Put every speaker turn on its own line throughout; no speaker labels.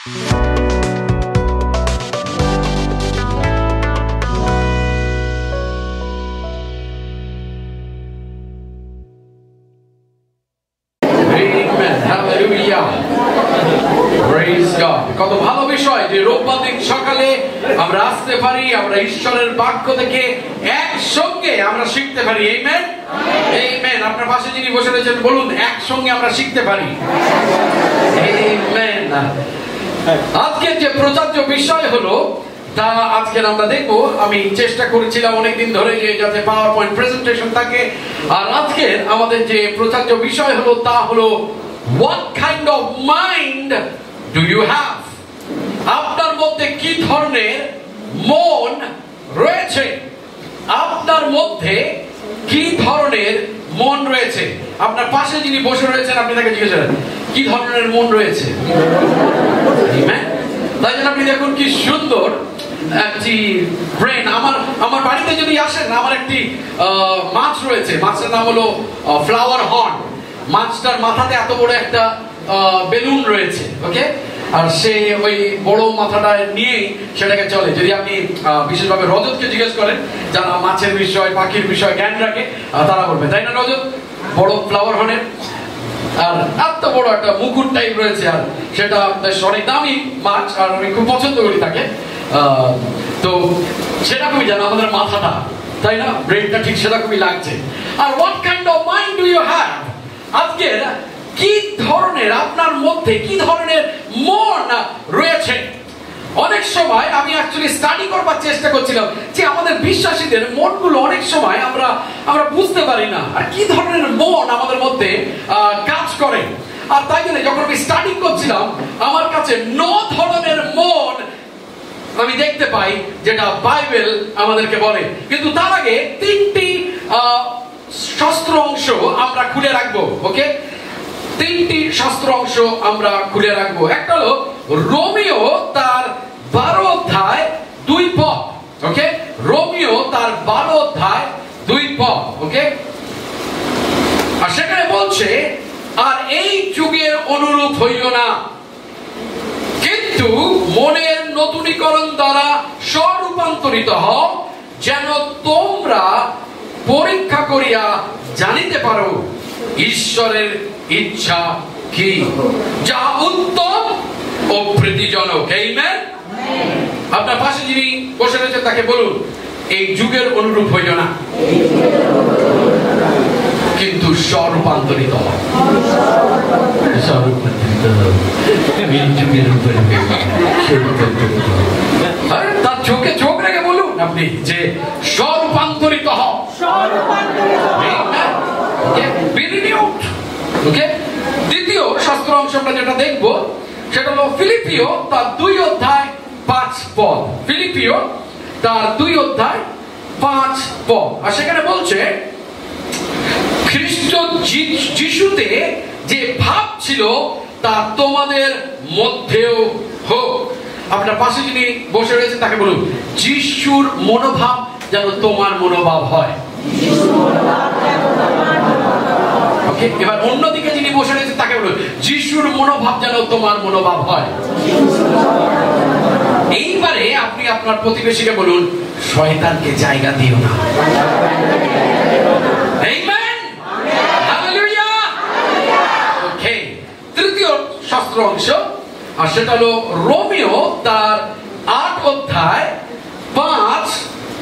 কত ভালো বিষয় যে রোববার দিন সকালে আমরা আসতে পারি, আমরা ঈশ্বরের বাক্য থেকে একসঙ্গে আমরা শিখতে পারি। Amen, amen. আপনার পাশে যিনি বসে রয়েছেন বলুন, একসঙ্গে আমরা শিখতে পারি। আমেন। আজকের যে প্রচার্য বিষয় হলো তা আজকে আমরা দেখবো। আমি চেষ্টা করেছিলাম অনেকদিন ধরে যে যাতে পাওয়ার পয়েন্ট প্রেজেন্টেশন থাকে। আর আজকের আমাদের যে প্রচার্য বিষয় হলো তা হলো what kind of mind do you have? আপনার মধ্যে কি ধরনের মন রয়েছে? আপনার মধ্যে কি ধরনের মন রয়েছে? আপনার পাশে যিনি বসে রয়েছেন আপনি তাকে জিজ্ঞেস করেন কি ধরনের মন রয়েছে। তাই জন্য আপনি দেখুন কি সুন্দর একটি ব্রেন। আমার বাড়িতে যদি আসেন, আমার একটি মাছ রয়েছে, মাছের নাম হলো ফ্লাওয়ার হর্ন। মাছটার মাথাতে এত বড় একটা বেলুন রয়েছে, ওকে। আর সে ওই বড় মাথাটা নিয়েই সেটাকে চলে। যদি আপনি বিশেষভাবে রজতকে জিজ্ঞেস করেন, যারা মাছের বিষয় পাখির বিষয় জ্ঞান রাখে, তারা বলবে, তাই না রজত? বড় ফ্লাওয়ার হর্নের আর এত বড় একটা মুকুট টাইপ রয়েছে, আর সেটা বেশ অনেক দামি মাছ, আর আমি খুব পছন্দ করি তাকে। তো সেরকমই যেন আমাদের মাথাটা, তাই না? ব্রেনটা ঠিক সেরকমই লাগছে। আর what kind of mind do you have? আজকে কি ধরনের আপনার মধ্যে কি ধরনের মন রয়েছে? অনেক সময় আমি অ্যাকচুয়ালি স্টাডি করবার চেষ্টা করছিলাম যে আমাদের বিশ্বাসীদের মনগুলো অনেক সময় আমরা বুঝতে পারি না, আর কি ধরনের মন আমাদের মধ্যে কাজ করে। আর তাই জন্য যখন আমি স্টাডি করছিলাম আমার কাছে 9 ধরনের মন আমি দেখতে পাই, যেটা বাইবেল আমাদেরকে বলে। কিন্তু তার আগে 3টি শাস্ত্র অংশ আমরা খুলে রাখবো, ওকে। 3টি শাস্ত্র অংশ আমরা খুলে রাখবো। একটা হলো রোমিও তার 12 অধ্যায় 2 পদ, ওকে। রোমিও তার 12 অধ্যায় 2 পদ, ওকে। আর সেখানে বলছে, আর এই যুগের অনুরূপ হইও না, কিন্তু মনের নতুনীকরণ দ্বারা স্বরূপান্তরিত হও, যেন তোমরা পরীক্ষা করিয়া জানিতে পারো ঈশ্বরের ইচ্ছা কি, যা উত্তম ও প্রীতিজনক। আমেন। আপনার পাশে যিনি বসে রয়েছেন তাকে বলুন, এই যুগের অনুরূপ হইও না, কিন্তু স্বরূপান্তরিত হও। তার চোখে চোখ রেখে বলুন আপনি যে স্বরূপান্তরিত হও। দ্বিতীয় শাস্ত্র অংশ আমরা যেটা দেখবো সেটা হলো ফিলিপিও তার 2 অধ্যায় 5 পদ। ফিলিপিও তার 2 অধ্যায় 5 পদ। আর সেখানে বলছে, খ্রিস্ট যিশুতে যে ভাব ছিল তা তোমাদের মধ্যেও হোক। আপনার পাশে যিনি বসে রয়েছে তাকে বলুন, যিশুর মনোভাব যেন তোমার মনোভাব হয়। ওকে। এবার অন্যদিকে যিনি বসে রয়েছে তাকে বলুন, যিশুর মনোভাব যেন তোমার মনোভাব হয়। এইবারে আপনি আপনার প্রতিবেশীকে বলুন, শয়তানকে জায়গা দিও না। Amen, hallelujah. ওকে। তৃতীয় শাস্ত্র অংশ, আর সেটা হলো রোমিও তার 8 অধ্যায় 5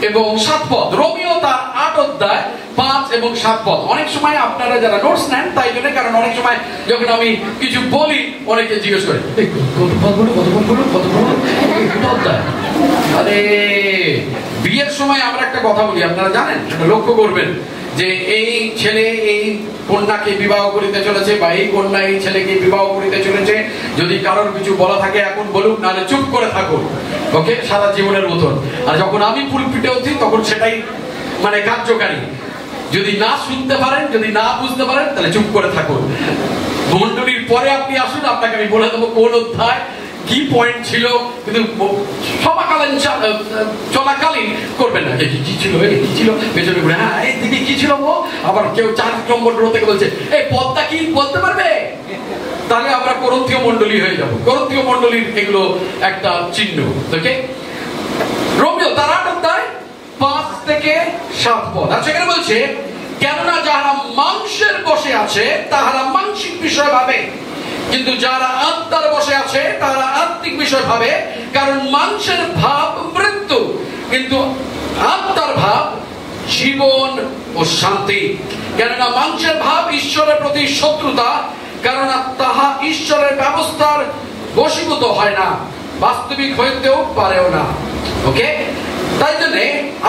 এবং 7 পদ। রোমিও তার 8 অধ্যায় 5 এবং 7 পদ। অনেক সময় আপনারা যারা নোটস নেন তাই জন্য, কারণ অনেক সময় যখন আমি কিছু বলি অনেকে জিজ্ঞেস করে আরে বিয়ের সময় আমরা একটা কথা বলি, আপনারা জানেন, সেটা লক্ষ্য করবেন যে এই ছেলে এই কন্যাকে বিবাহ করিতে চলেছে, বা এই কন্যা এই ছেলেকে বিবাহ করিতে চলেছে। যদি কারোর কিছু বলা থাকে এখন বলুক, নাহলে চুপ করে থাকুন, ওকে, সারা জীবনের মতন। আর যখন আমি পুলপিটে উঠি তখন সেটাই মানে কার্যকারী। যদি না শুনতে পারেন, যদি না বুঝতে পারেন, তাহলে চুপ করে থাকুন। মণ্ডলীর পরে আপনি আসুন, আপনাকে আমি বলে দেবো কোন অধ্যায় কি পয়েন্ট ছিল, কিন্তু সমাকালীন চলাকালীন করবেন না। কি ছিল, কি ছিল, পেছনে ঘুরে হ্যাঁ এই দিদি কি ছিল, আবার কেউ 4 নম্বর রো থেকে বলছে এই পদটা কি বলতে পারবে, তাহলে আমরা করন্থীয় মণ্ডলী হয়ে যাব। করন্থীয় মণ্ডলীর এগুলো একটা চিহ্ন। ওকে, রোমীয় তার 8 অধ্যায় 5 থেকে 7 পদ। আর সেখানে বলছে, কেননা যারা মাংসের বশে আছে তাহারা মানসিক বিষয় ভাবে, কিন্তু যারা আত্মার বশে আছে তারা আত্মিক বিষয় ভাবে। কারণ মাংসের ভাব মৃত্যু, কিন্তু আত্মার ভাব জীবন ও শান্তি। কেননা মাংসের ভাব ঈশ্বরের প্রতি শত্রুতা, কারণ তাহা ঈশ্বরের ব্যবস্থার বশীভূত হয় না, বাস্তবিক হইতেও পারেও না। ওকে, তাই জন্য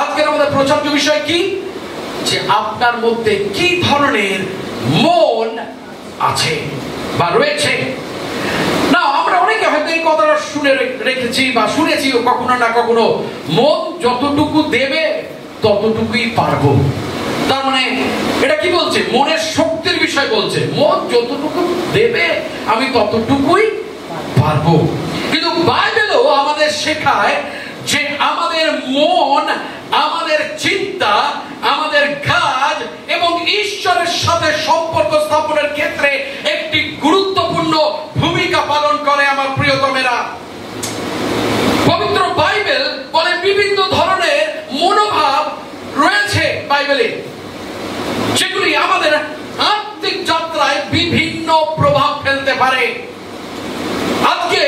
আজকের আমাদের প্রচার্য বিষয় কি, যে আপনার মধ্যে কি ধরনের মন আছে বা রয়েছে। না, আমরা অনেকে হয়তো এই কথাটা শুনে রেখেছি বা শুনেছি কখনো না কখনো, মন যতটুকু দেবে ততটুকুই পারবো। তার মানে এটা কি বলছে? মনের শক্তির বিষয় বলছে। মন যতটুকু দেবে আমি ততটুকুই পারবো। কিন্তু বাইবেলও আমাদের শেখায় যে আমাদের মন, আমাদের চিন্তা, আমাদের কাজ এবং ঈশ্বরের সাথে সম্পর্ক স্থাপনের ক্ষেত্রে একটি গুরুত্বপূর্ণ ভূমিকা পালন করে। আমার প্রিয়তমেরা, পবিত্র বাইবেল বলে বিভিন্ন ধরনের মনোভাব রয়েছে বাইবেলে, যেগুলি আমাদের আত্মিক যাত্রায় বিভিন্ন প্রভাব ফেলতে পারে। আজকে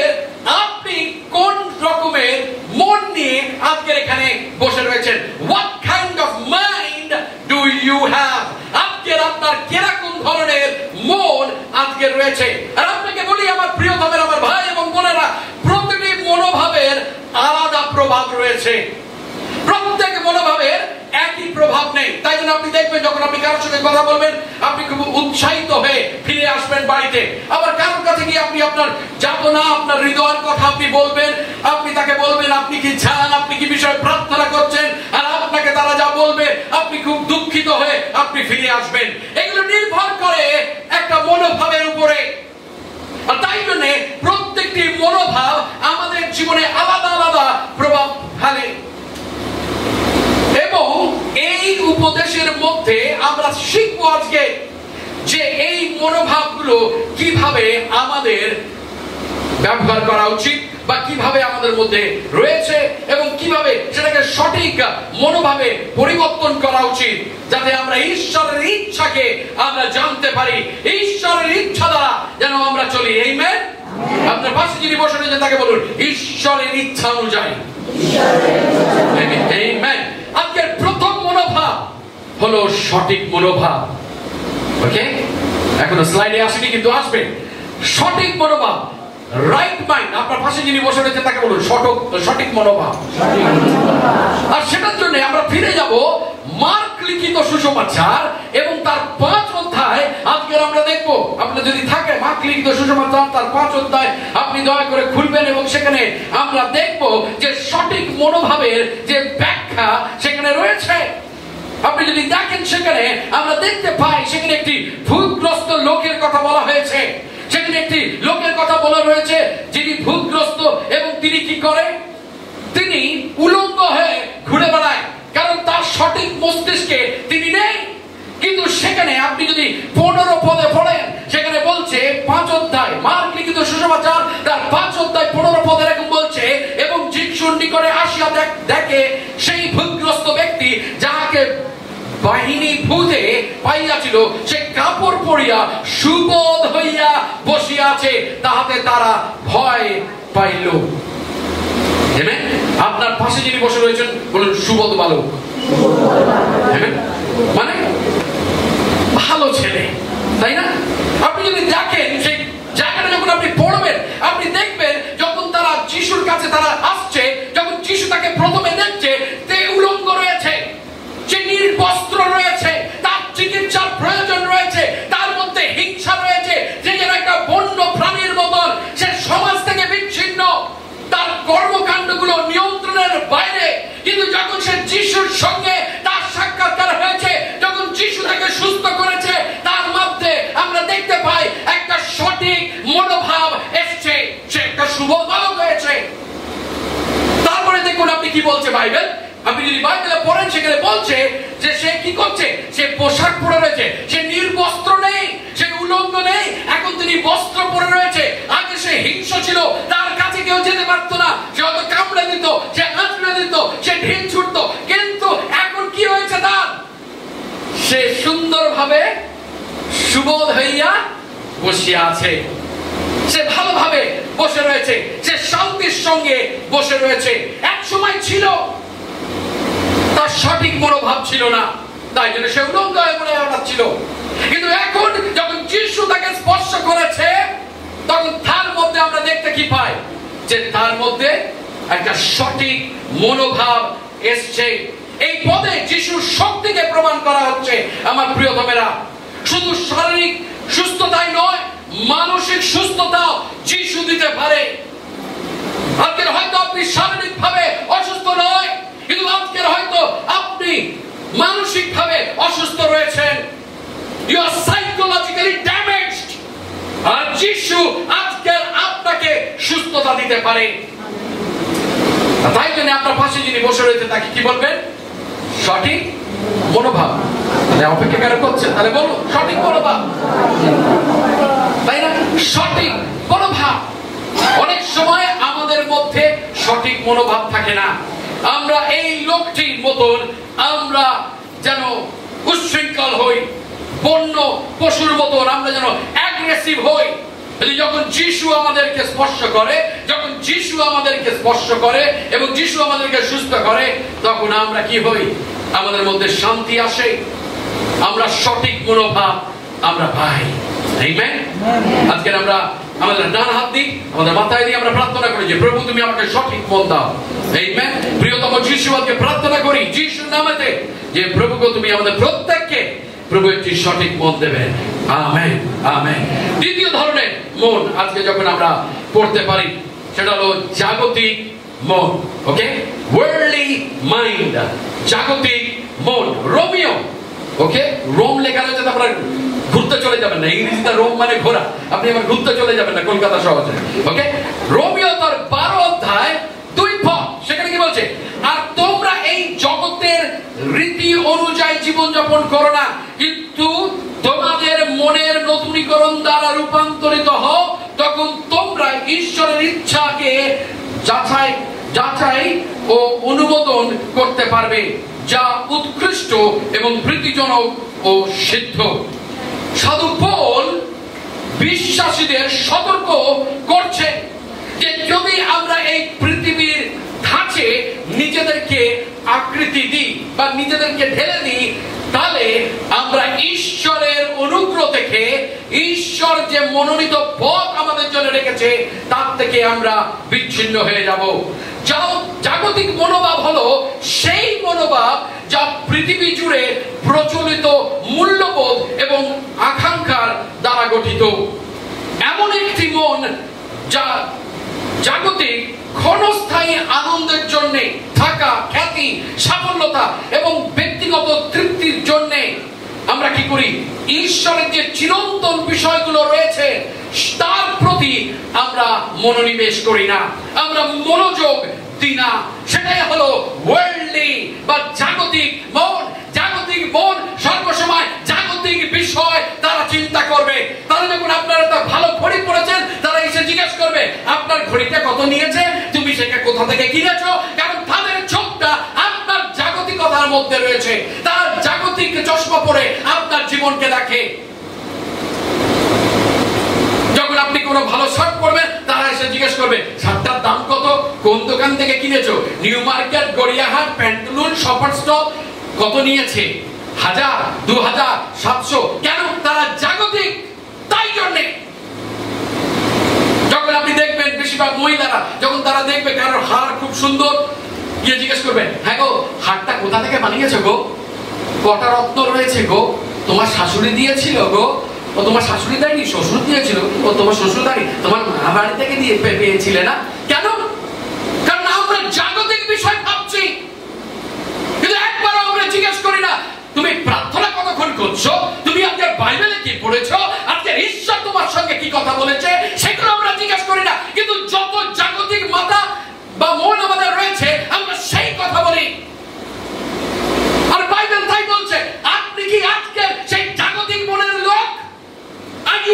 আপনি কোন রকমের মন নিয়ে আজকের এখানে বসে রয়েছেন? What kind of mind do you have? আজকের আপনার কিরকম ধরনের মন আজকে রয়েছে? আর আপনাকে বলি আমার প্রিয়তমের আমার ভাই এবং বোনেরা, প্রতিটি মনোভাবের আলাদা প্রভাব রয়েছে। প্রত্যেক মনোভাবের একই প্রভাব নেই। তাই জন্য আপনি দেখবেন যখন আপনি কারোর সঙ্গে কথা বলবেন, আপনি খুব উৎসাহিত হয়ে ফিরে আসবেন বাড়িতে। আবার কারোর কাছে গিয়ে আপনি আপনার যাতনা, আপনার হৃদয়ের কথা আপনি বলবেন। আপনি তাকে বলবেন আপনি কি চান, আপনি কি বিষয়ে প্রার্থনা করছেন, আর আপনাকে তারা যা বলবে আপনি খুব দুঃখিত হয়ে আপনি ফিরে আসবেন। এগুলো নির্ভর করে একটা মনোভাবের উপরে। আর তাই জন্য প্রত্যেকটি মনোভাব আমাদের জীবনে আলাদা আলাদা প্রভাব ফেলে। এবং এই উপদেশের মধ্যে আমরা শিখবো আজকে যে এই মনোভাবগুলো কিভাবে আমাদের ব্যবহার করা উচিত বা কিভাবে আমাদের মধ্যে রয়েছে এবং কিভাবে সেটাকে সঠিক মনোভাবে পরিবর্তন করা উচিত, যাতে আমরা ঈশ্বরের ইচ্ছাকে আমরা জানতে পারি, ঈশ্বরের ইচ্ছা দ্বারা যেন আমরা চলি। আমেন। আপনার পাশে যিনি বসে রয়েছেন তাকে বলুন, ঈশ্বরের ইচ্ছা অনুযায়ী। আমেন। আজকের প্রথম মনোভাব হলো সঠিক মনোভাব। ওকে, এখনো স্লাইডে আসেনি কিন্তু আসবে। সঠিক মনোভাব, রাইট মাইন্ড। আপনার পাশে যিনি বসে রয়েছে তাকে বলুন সঠিক মনোভাব। আর সেটার জন্য আমরা ফিরে যাব মার্ক লিখিত সুসমাচার এবং তার 5 অধ্যায় আজকে আমরা দেখব। আপনার যদি থাকে মার্ক লিখিত সুসমাচার তার 5 অধ্যায় আপনি দয়া করে খুলবেন এবং সেখানে আমরা দেখব যে সঠিক মনোভাবের যে ব্যাখ্যা সেখানে রয়েছে। আপনি যদি দেখেন সেখানে আমরা দেখতে পাই সেখানে একটি ভূতগ্রস্ত লোকের কথা বলা হয়েছে। সেখানে একটি লোকের কথা বলা রয়েছে যিনি ভূতগ্রস্ত এবং তিনি কি করে? তিনি উলঙ্গ হয়ে ঘুরে বেড়ায়, কারণ তার সঠিক মস্তিষ্কে তিনি নেই। কিন্তু সেখানে আপনি যদি 15 পদে পড়েন, সেখানে বলছে 5 অধ্যায় মার্ক লিখিত সুসমাচার তার 5 অধ্যায় 15 পদে এরকম বলছে, এবং যিশুর নিকটে আসিয়া দেখে সেই ভূতগ্রস্ত ব্যক্তি যাহাকে বাহিনী ভূতে পাইয়াছিল, সে কাপড় পরিয়া সুবোধ হইয়া বসিয়া আছে, তাহাতে তারা ভয় পাইল। আপনার পাশে যিনি বসে রয়েছেন বলুন সুবোধ বালক। মানে ভালো ছেলে, তাই না? আপনি যদি দেখেন সেই জায়গাটা যখন আপনি পড়বেন, আপনি দেখবেন যখন তারা যিশুর কাছে তারা আসছে, যখন যিশু তাকে প্রথমে দেখছে, সে উলঙ্গ রয়েছে, সে নির্বস্ত্র রয়েছে, তার চিকিৎসার প্রয়োজন রয়েছে, তার মধ্যে হিংসা রয়েছে, যে যেন একটা বন্য প্রাণীর মতন, সে সমাজ থেকে বিচ্ছিন্ন, তার কর্মকাণ্ডগুলো নিয়ন্ত্রণের বাইরে। কিন্তু যখন সে যিশুর সঙ্গে তার সাক্ষাৎকার হয়েছে, যখন যিশু তাকে সুস্থ করেছে, তার মধ্যে আমরা দেখতে পাই একটা সঠিক মনোভাব এসছে, সে একটা শুভ বালক হয়েছে। তারপরে দেখুন আপনি কি বলছে বাইবেল। আপনি যদি বাইবেলে পড়েন সেখানে বলছে যে সে কি করছে, সে পোশাক পরে রয়েছে, সে নির্বস্ত্র নেই, সে উলঙ্গ নেই, এখন তিনি বস্ত্র পরে রয়েছে। আগে সে হিংস্র ছিল, তার কাছে কেউ যেতে পারতো না, সে হয়তো কামড়ে দিত, সে আঁচড়ে দিত, সে ঢিল ছুটত। কিন্তু এখন কি হয়েছে তার? সে সুন্দরভাবে সুবোধ হইয়া বসিয়া আছে, সে ভালোভাবে বসে রয়েছে, সে শান্তির সঙ্গে বসে রয়েছে। এক সময় ছিল তার সঠিক মনোভাব ছিল না, তাই জন্য সে উলঙ্গ হয়ে পড়ে ছিল। কিন্তু এখন যখন যিশু তাকে স্পর্শ করেছে, তখন তার মধ্যে আমরা দেখতে কি পাই? যে তার মধ্যে একটা সঠিক মনোভাব এসছে। এই পদে যিশুর শক্তিকে প্রমাণ করা হচ্ছে। আমার প্রিয়তমেরা, শুধু শারীরিক সুস্থতাই নয়, মানসিক সুস্থতাও যিশু দিতে পারে। আজকের হয়তো আপনি শারীরিক ভাবে অসুস্থ নয়, কিন্তু আজকের হয়তো আপনি মানসিক ভাবে অসুস্থ রয়েছেন। You are psychologically damaged. আর যিশু আজকের আপনাকে সুস্থতা দিতে পারে। তাই জন্য আপনার পাশে যিনি বসে রয়েছে তাকে কি বলবেন? সঠিক মনোভাব। অপেক্ষা কেন করছেন? তাহলে বলুন সঠিক মনোভাব, তাই না? সঠিক মনোভাব। অনেক সময় আমাদের মধ্যে সঠিক মনোভাব থাকে না। আমরা এই লোকটির মতন আমরা যেন উচ্ছৃঙ্খল হই, বন্য পশুর মতন আমরা যেন অ্যাগ্রেসিভ হই। যখন যিশু আমাদেরকে স্পর্শ করে, যখন যিশু আমাদেরকে স্পর্শ করে এবং যিশু আমাদেরকে সুস্থ করে, তখন আমরা কি হই? আমাদের মধ্যে শান্তি আসে, আমরা সঠিক মনোভাব আমরা পাই। আমেন। আজকে আমরা আমাদের ডান হাত দিই, আমাদের মাথায় দিয়ে আমরা প্রার্থনা করি যে প্রভু তুমি আমাকে সঠিক মন দাও। আমেন। প্রিয়তম যিশু, আজকে প্রার্থনা করি যিশুর নামেতে যে প্রভু গো তুমি আমাদের প্রত্যেককে প্রভু একটি সঠিক মন দেবেন। Amen, amen. দ্বিতীয় ধরনের মন আজকে যখন আমরা পড়তে পারি, সেটা হলো জাগতিক মন। ওকে, ওয়ার্ল্ডলি মাইন্ড, জাগতিক মন। রোমিও, ওকে, রোম লেখা রয়েছে, আমরা ঘুরতে চলে যাবেন না, ইংরেজিতে রোম মানে ঘোরা, আপনি আবার ঘুরতে চলে যাবেন না কলকাতা শহরে। ওকে, রোমিও তার 12 অধ্যায় 2 পদ, সেখানে কি বলছে? আর তোমরা এই জগতের রীতি অনুযায়ী জীবন যাপন করো না, কিন্তু তোমাদের মনের নতুনীকরণ দ্বারা রূপান্তরিত হও, তখন তোমরা ঈশ্বরের ইচ্ছাকে যাচাই ও অনুমোদন করতে পারবে, যা উৎকৃষ্ট এবং প্রীতিজনক ও সিদ্ধ। সাধু পৌল বিশ্বাসীদের সতর্ক করছে যে যদি আমরা এই পৃথিবীর ধাঁচে নিজেদেরকে আকৃতি দিই বা নিজেদেরকে ঢেলে দিই, তাহলে আমরা ঈশ্বরের অনুগ্রহ থেকে, ঈশ্বর যে মনোনীত পথ আমাদের জন্য রেখেছে, তার থেকে আমরা বিচ্ছিন্ন হয়ে যাব। জাগতিক মনোভাব হলো সেই মনোভাব যা পৃথিবী জুড়ে প্রচলিত মূল্যবোধ এবং আকাঙ্ক্ষার দ্বারা গঠিত। এমন একটি মন যা জাগতিক ক্ষণস্থায়ী আনন্দের জন্য, থাকা, খ্যাতি, সাফল্যতা এবং ব্যক্তিগত তৃপ্তির জন্য আমরা কি করি? ঈশ্বরের যে চিরন্তন বিষয়গুলো রয়েছে তার প্রতি আমরা মনোনিবেশ করি না, আমরা মনোযোগ দিই না। সেটাই হলো ওয়ার্ল্ডলি বা জাগতিক মন। জাগতিক মন সর্বসময় জাগতিক বিষয় তারা চিন্তা করবে। তারা যখন আপনারা একটা ভালো ঘড়ি পড়েছেন, তারা এসে জিজ্ঞেস করবে আপনার ঘড়িটা কত নিয়েছে, তুমি সেটা কোথা থেকে কিনেছো, কারণ তাদের চোখটা আপনার জাগতিকতার মধ্যে রয়েছে। তারা জাগতিক চশমা পরে আপনার জীবনকে দেখে। যখন আপনি কোনো ভালো শার্ট পরবেন, তারা এসে জিজ্ঞেস করবে শার্টটার দাম কত, কোন দোকান থেকে কিনেছো, New Market, Gariahat, Pantaloons, Shoppers Stop, কত নিয়েছে, 1000, 2000, 700। কেন? তারা জাগতিক। তাই জন্যে যখন আপনি দেখবেন বেশিরভাগ মহিলারা যখন তারা দেখবে কারোর হার খুব সুন্দর, গিয়ে জিজ্ঞেস করবেন হ্যাঁ গো হারটা কোথা থেকে বানিয়েছো গো, কটা রত্ন রয়েছে গো, তোমার শাশুড়ি দিয়েছিল গো, ও তোমার শাশুড়ি দেয়নি, শ্বশুর দিয়েছিল, ও তোমার শ্বশুর দেয়নি, তোমার মা বাড়ি থেকে দিয়ে পেয়েছিলে না। কেন? কারণ আমরা জাগতিক বিষয় ভাবছি, কিন্তু একবার আমরা জিজ্ঞেস করি না তুমি প্রার্থনা কতক্ষণ করছো, তুমি আজকে বাইবেলে কি পড়েছো, আজকে ঈশ্বর তোমার সঙ্গে কি কথা বলেছে, সেগুলো আমরা জিজ্ঞেস করি না। কিন্তু যত জাগতিক মাথা বা মন আমাদের রয়েছে, আমরা সেই কথা বলি। আর বাইবেল তাই বলছে, আপনি কি আজকে সেই জাগতিক মনের লোক? Are you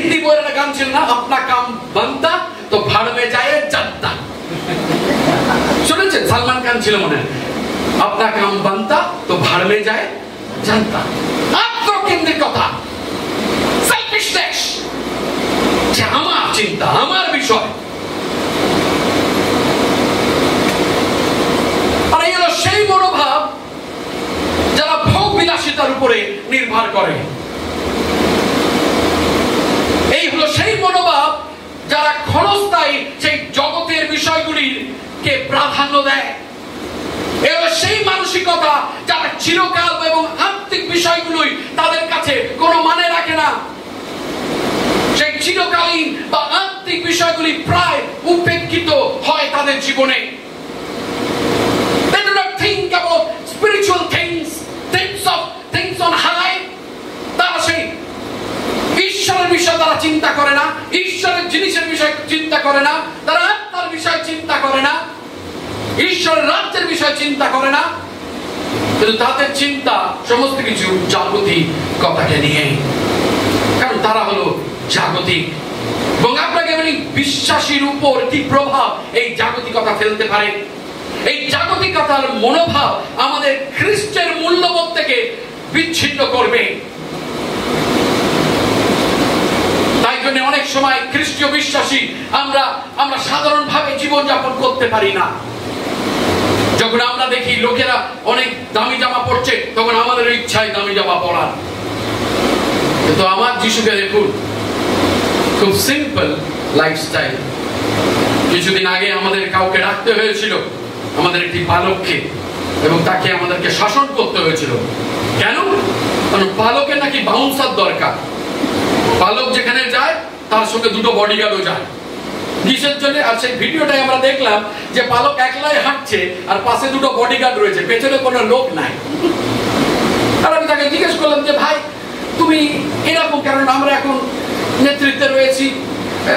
হিন্দি বইয়ের একটা গান ছিল না, আপনা কাম বানতা তো ভাড় মে যায় জানতা, শুনেছেন? সালমান খান ছিল মনে হয়। আপনা কাম বানতা তো ভাড় মে যায় জানতা। আত্মকেন্দ্রিক কথা, সেলফিশনেস, যে আমার চিন্তা, আমার বিষয়। আর এই হলো সেই মনোভাব যারা ভোগ বিলাসিতার উপরে নির্ভর করে। এই হলো সেই মনোভাব যারা ক্ষণস্থায়ী সেই জগতের বিষয়গুলিকে প্রাধান্য দেয়। এই হলো সেই মানসিকতা যারা চিরকাল এবং আত্মিক বিষয়গুলোই তাদের কাছে কোনো মানে রাখে না। সেই চিরকালীন বা আত্মিক বিষয়গুলি প্রায় উপেক্ষিত হয় তাদের জীবনে। They do not think about spiritual things, things on high. তারা সেই ঈশ্বরের বিষয় তারা চিন্তা করে না, ঈশ্বরের জিনিসের বিষয় চিন্তা করে না, তারা আত্মার বিষয় চিন্তা করে না, ঈশ্বরের রাজ্যের বিষয় চিন্তা করে না, কিন্তু তাদের চিন্তা সমস্ত কিছু জাগতিক কথাকে নিয়ে। কারণ তারা হলো জাগতিক। এবং আপনাকে বলি, বিশ্বাসীর উপর কি প্রভাব এই জাগতিকতা ফেলতে পারে। এই জাগতিকতার মনোভাব আমাদের খ্রিস্টের মূল্যবোধ থেকে বিচ্ছিন্ন করবে। তাই জন্য অনেক সময় খ্রিস্টীয় বিশ্বাসী আমরা সাধারণভাবে জীবনযাপন করতে পারি না। যখন আমরা দেখি লোকেরা অনেক দামি জামা পরছে, তখন আমাদের ইচ্ছায় দামি জামা পরার। কিন্তু আমার যিশুকে দেখুন, খুব সিম্পল লাইফস্টাইল। কিছুদিন আগে আমাদের কাউকে ডাকতে হয়েছিল, আমাদের একটি পালককে, এবং তাকে আমাদেরকে শাসন করতে হয়েছিল। কেন? কারণ পালকের নাকি বাউন্সার দরকার। পালক যেখানে যায় তার সঙ্গে দুটো বডিগার্ডও যায়। কিসের জন্য? আর সেই ভিডিওটাই আমরা দেখলাম যে পালক একলাই হাঁটছে আর পাশে দুটো বডিগার্ড রয়েছে, পেছনে কোনো লোক নাই। আর আমি তাকে জিজ্ঞেস করলাম যে ভাই তুমি এরকম, কারণ আমরা এখন নেতৃত্বে রয়েছি,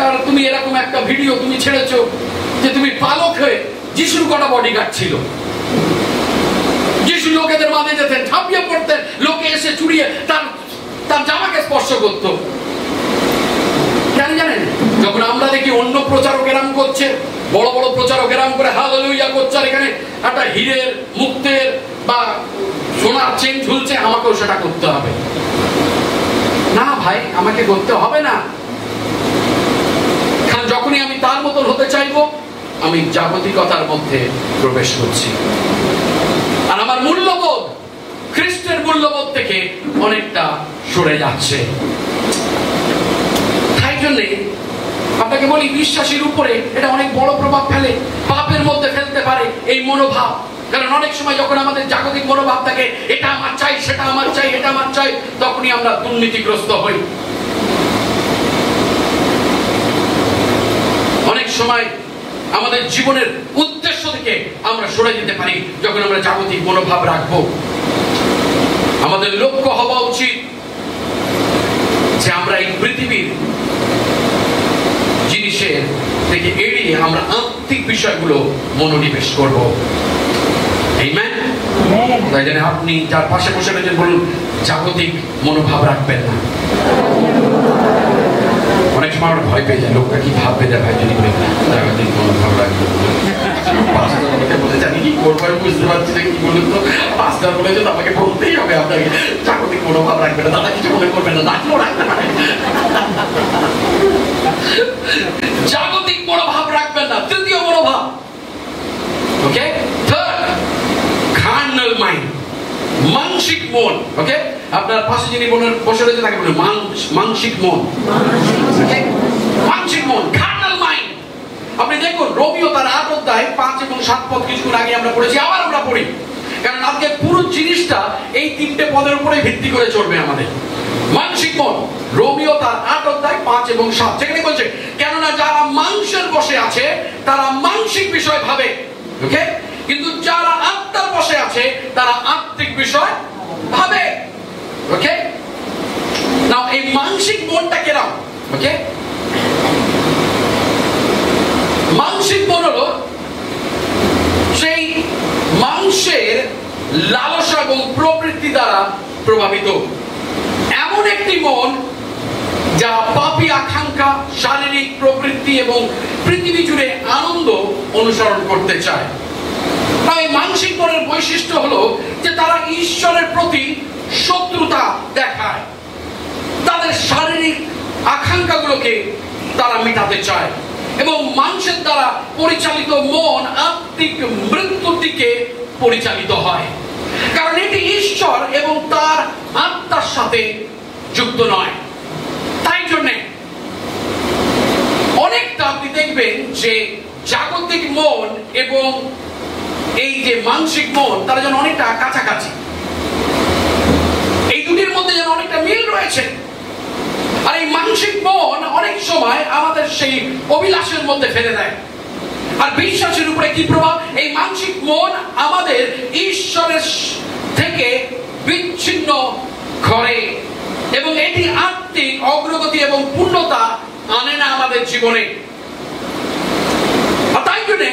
আর তুমি এরকম একটা ভিডিও তুমি ছেড়েছো যে তুমি পালক হয়ে, যিশুর কটা বডিগার্ড ছিল? যিশু লোকেদের মাঝে যেতেন, ঝাঁপিয়ে পড়তেন, লোকে এসে চুরিয়ে তার জামাকে স্পর্শ করত। কেন জানেন? যখন আমরা দেখি অন্য প্রচারক এরাম করছে, বড় বড় প্রচারক এরাম করে হালেলুয়া করছে, আর এখানে একটা হীরের, মুক্তের বা সোনার চেন ঝুলছে, আমাকেও সেটা করতে হবে না। ভাই, আমাকে করতে হবে না। কারণ যখনই আমি তার মতন হতে চাইবো, আমি জাগতিকতার মধ্যে প্রবেশ করছি। আর আমার মূল্যবোধ খ্রিস্টের মূল্যবোধ থেকে অনেকটা সরে যাচ্ছে। তাই জন্যে আপনাকে বলি, বিশ্বাসীর উপরে এটা অনেক বড় প্রভাব ফেলে, পাপের মধ্যে ফেলতে পারে এই মনোভাব। কারণ অনেক সময় যখন আমাদের জাগতিক মনোভাব থাকে, এটা আমার চাই, সেটা আমার চাই, এটা আমার চাই, তখনই আমরা দুর্নীতিগ্রস্ত হই। অনেক সময় আমাদের জীবনের উদ্দেশ্য থেকে আমরা সরে যেতে পারি যখন আমরা জাগতিক মনোভাব রাখবো। আমাদের লক্ষ্য হওয়া উচিত যে আমরা এই পৃথিবীর জিনিসের থেকে এড়িয়ে আমরা আত্মিক বিষয়গুলো মনোনিবেশ করব। আমেন। তাই জন্য আপনি যার পাশে বসে রয়েছেন বলুন, জাগতিক মনোভাব রাখবেন না। অনেক সময় আমরা ভয় পেয়ে যাই, লোকটা কি ভাববে, ভাই যদি জাগতিক মনোভাব রাখবে। জানি কি করবো, আমি বুঝতে পারছি না কি বলুন তো। পাঁচটার বলেছে তো আমাকে বলতেই হবে আপনাকে জাগতিক মনোভাব রাখবে না। দাদা কিছু মনে করবেন না, রাখলেও রাখতে পারে। জাগতিক মনোভাব রাখবেন না। তৃতীয় মনোভাব, ওকে, থার্ড, কার্নাল মাইন্ড, মানসিক মন। ওকে, আপনার পাশে যিনি বসে রয়েছে তাকে বলুন মানসিক মন। মানসিক মন, কার্নাল মাইন্ড। আপনি দেখুন রোমিও তার 8 অধ্যায় 5 এবং 7 পদ কিছুক্ষণ আগে আমরা পড়েছি, আবার আমরা পড়ি, কারণ আজকে পুরো জিনিসটা এই 3টে পদের উপরে ভিত্তি করে চলবে আমাদের। মানসিক মন, রোমিও তার 8 অধ্যায় 5 এবং 7, যেখানে বলছে কেননা যারা মাংসের বশে আছে তারা মানসিক বিষয় ভাবে, ওকে, কিন্তু যারা আত্মার বশে আছে তারা আত্মিক বিষয় ভাবে। ওকে, নাও এই মানসিক মনটা কেরকম? ওকে, মানসিক মন হলো সেই মাংসের লালসা এবং প্রবৃত্তি দ্বারা প্রভাবিত এমন একটি মন যা পাপী আকাঙ্ক্ষা, শারীরিক প্রবৃত্তি এবং পৃথিবী জুড়ে আনন্দ অনুসরণ করতে চায়। তাই মানসিক মনের বৈশিষ্ট্য হলো যে তারা ঈশ্বরের প্রতি শত্রুতা দেখায়। তাদের শারীরিক আকাঙ্ক্ষাগুলোকে তারা মেটাতে চায় এবং মানুষের দ্বারা পরিচালিত মন আত্মিক মৃত্যুর দিকে পরিচালিত হয়, কারণ এটি ঈশ্বর এবং তার আত্মার সাথে যুক্ত নয়। তাই জন্যে অনেকটা আপনি দেখবেন যে জাগতিক মন এবং এই যে মানসিক মন তারা যেন অনেকটা কাছাকাছি, এই দুটির মধ্যে যেন অনেকটা মিল রয়েছে। আর এই মানসিক মন অনেক সময় আমাদের সেই অভিলাষের মধ্যে ফেলে দেয়। আর বিশ্বাসের উপরে কি প্রভাব? এই মানসিক মন আমাদের ঈশ্বরের থেকে বিচ্ছিন্ন করে এবং এটি আত্মিক অগ্রগতি এবং পূর্ণতা আনে না আমাদের জীবনে। তাই জন্য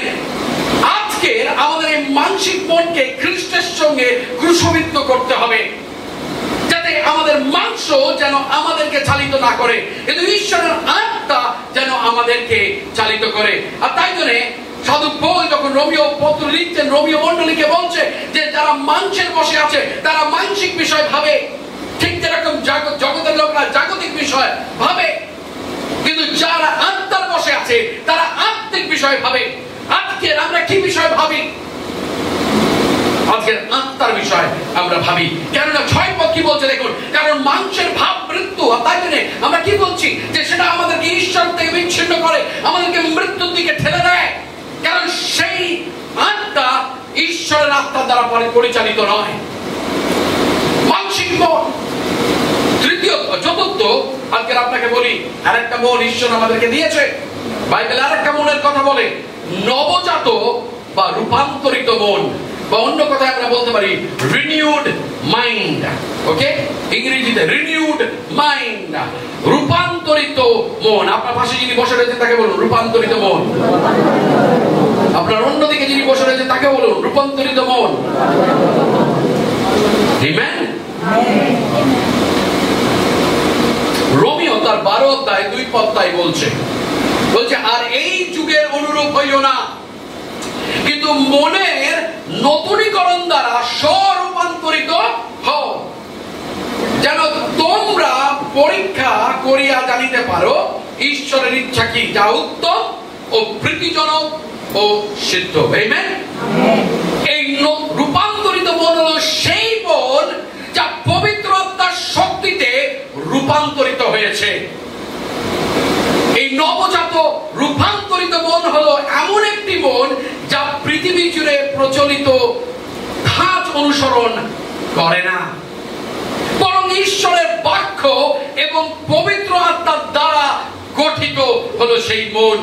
আজকের আমাদের এই মানসিক মনকে খ্রিস্টের সঙ্গে ক্রুশবিদ্ধ করতে হবে, যাতে আমাদের মাংস যেন আমাদেরকে চালিত না করে, কিন্তু ঈশ্বরের আত্মা যেন আমাদেরকে চালিত করে। আর তাই জন্য সাধু পৌল যখন রোমীয় পত্র লিখছেন, রোমীয় মণ্ডলীকে বলছে যে যারা মাংসের বসে আছে তারা মানসিক বিষয় ভাবে, ঠিক যেরকম জগতের লোকরা জাগতিক বিষয় ভাবে, কিন্তু যারা আত্মার বসে আছে তারা আত্মিক বিষয় ভাবে। আজকে আমরা কি বিষয় ভাবি? আজকের আত্মার বিষয় আমরা ভাবি। কেননা 6 পদ কি বলছে দেখুন, কারণ মানুষের ভাব মৃত্যু। তাই জন্য আমরা কি বলছি যে সেটা আমাদেরকে ঈশ্বর থেকে বিচ্ছিন্ন করে, আমাদেরকে মৃত্যুর দিকে ঠেলে দেয়, কারণ সেই আত্মা ঈশ্বরের আত্মার দ্বারা পরিচালিত নয়। মানসিক মন। তৃতীয়, চতুর্থ, আজকের আপনাকে বলি আরেকটা মন ঈশ্বর আমাদেরকে দিয়েছে। বাইবেল আরেকটা মনের কথা বলে, নবজাত বা রূপান্তরিত মন, বা অন্য কথায় আমরা বলতে পারি রিনিউড মাইন্ড। ওকে, ইংরেজিতে রিনিউড মাইন্ড, রূপান্তরিত মন। আপনার পাশে যিনি বসে রয়েছেন তাকে বলুন রূপান্তরিত মন। আপনার অন্যদিকে যিনি বসে রয়েছেন তাকে বলুন রূপান্তরিত মন। আমেন। রোমীয় তার 12 অধ্যায় 2 পদ তাই বলছে, আর এই যুগের অনুরূপ হইও না, কিন্তু মনের নতুনীকরণ দ্বারা স্বরূপান্তরিত হও, যেন তোমরা পরীক্ষা করিয়া জানিতে পারো ঈশ্বরের ইচ্ছা কি, যা উত্তম ও প্রীতিজনক ও সিদ্ধ। আমেন। এই রূপান্তরিত মন হলো সেই মন যা পবিত্র আত্মার শক্তিতে রূপান্তরিত হয়েছে। এই নবজাত রূপান্তরিত মন হলো এমন একটি মন যা পৃথিবী জুড়ে প্রচলিত ধাঁচ অনুসরণ করে না, বরং ঈশ্বরের বাক্য এবং পবিত্র আত্মার দ্বারা গঠিত হলো সেই মন।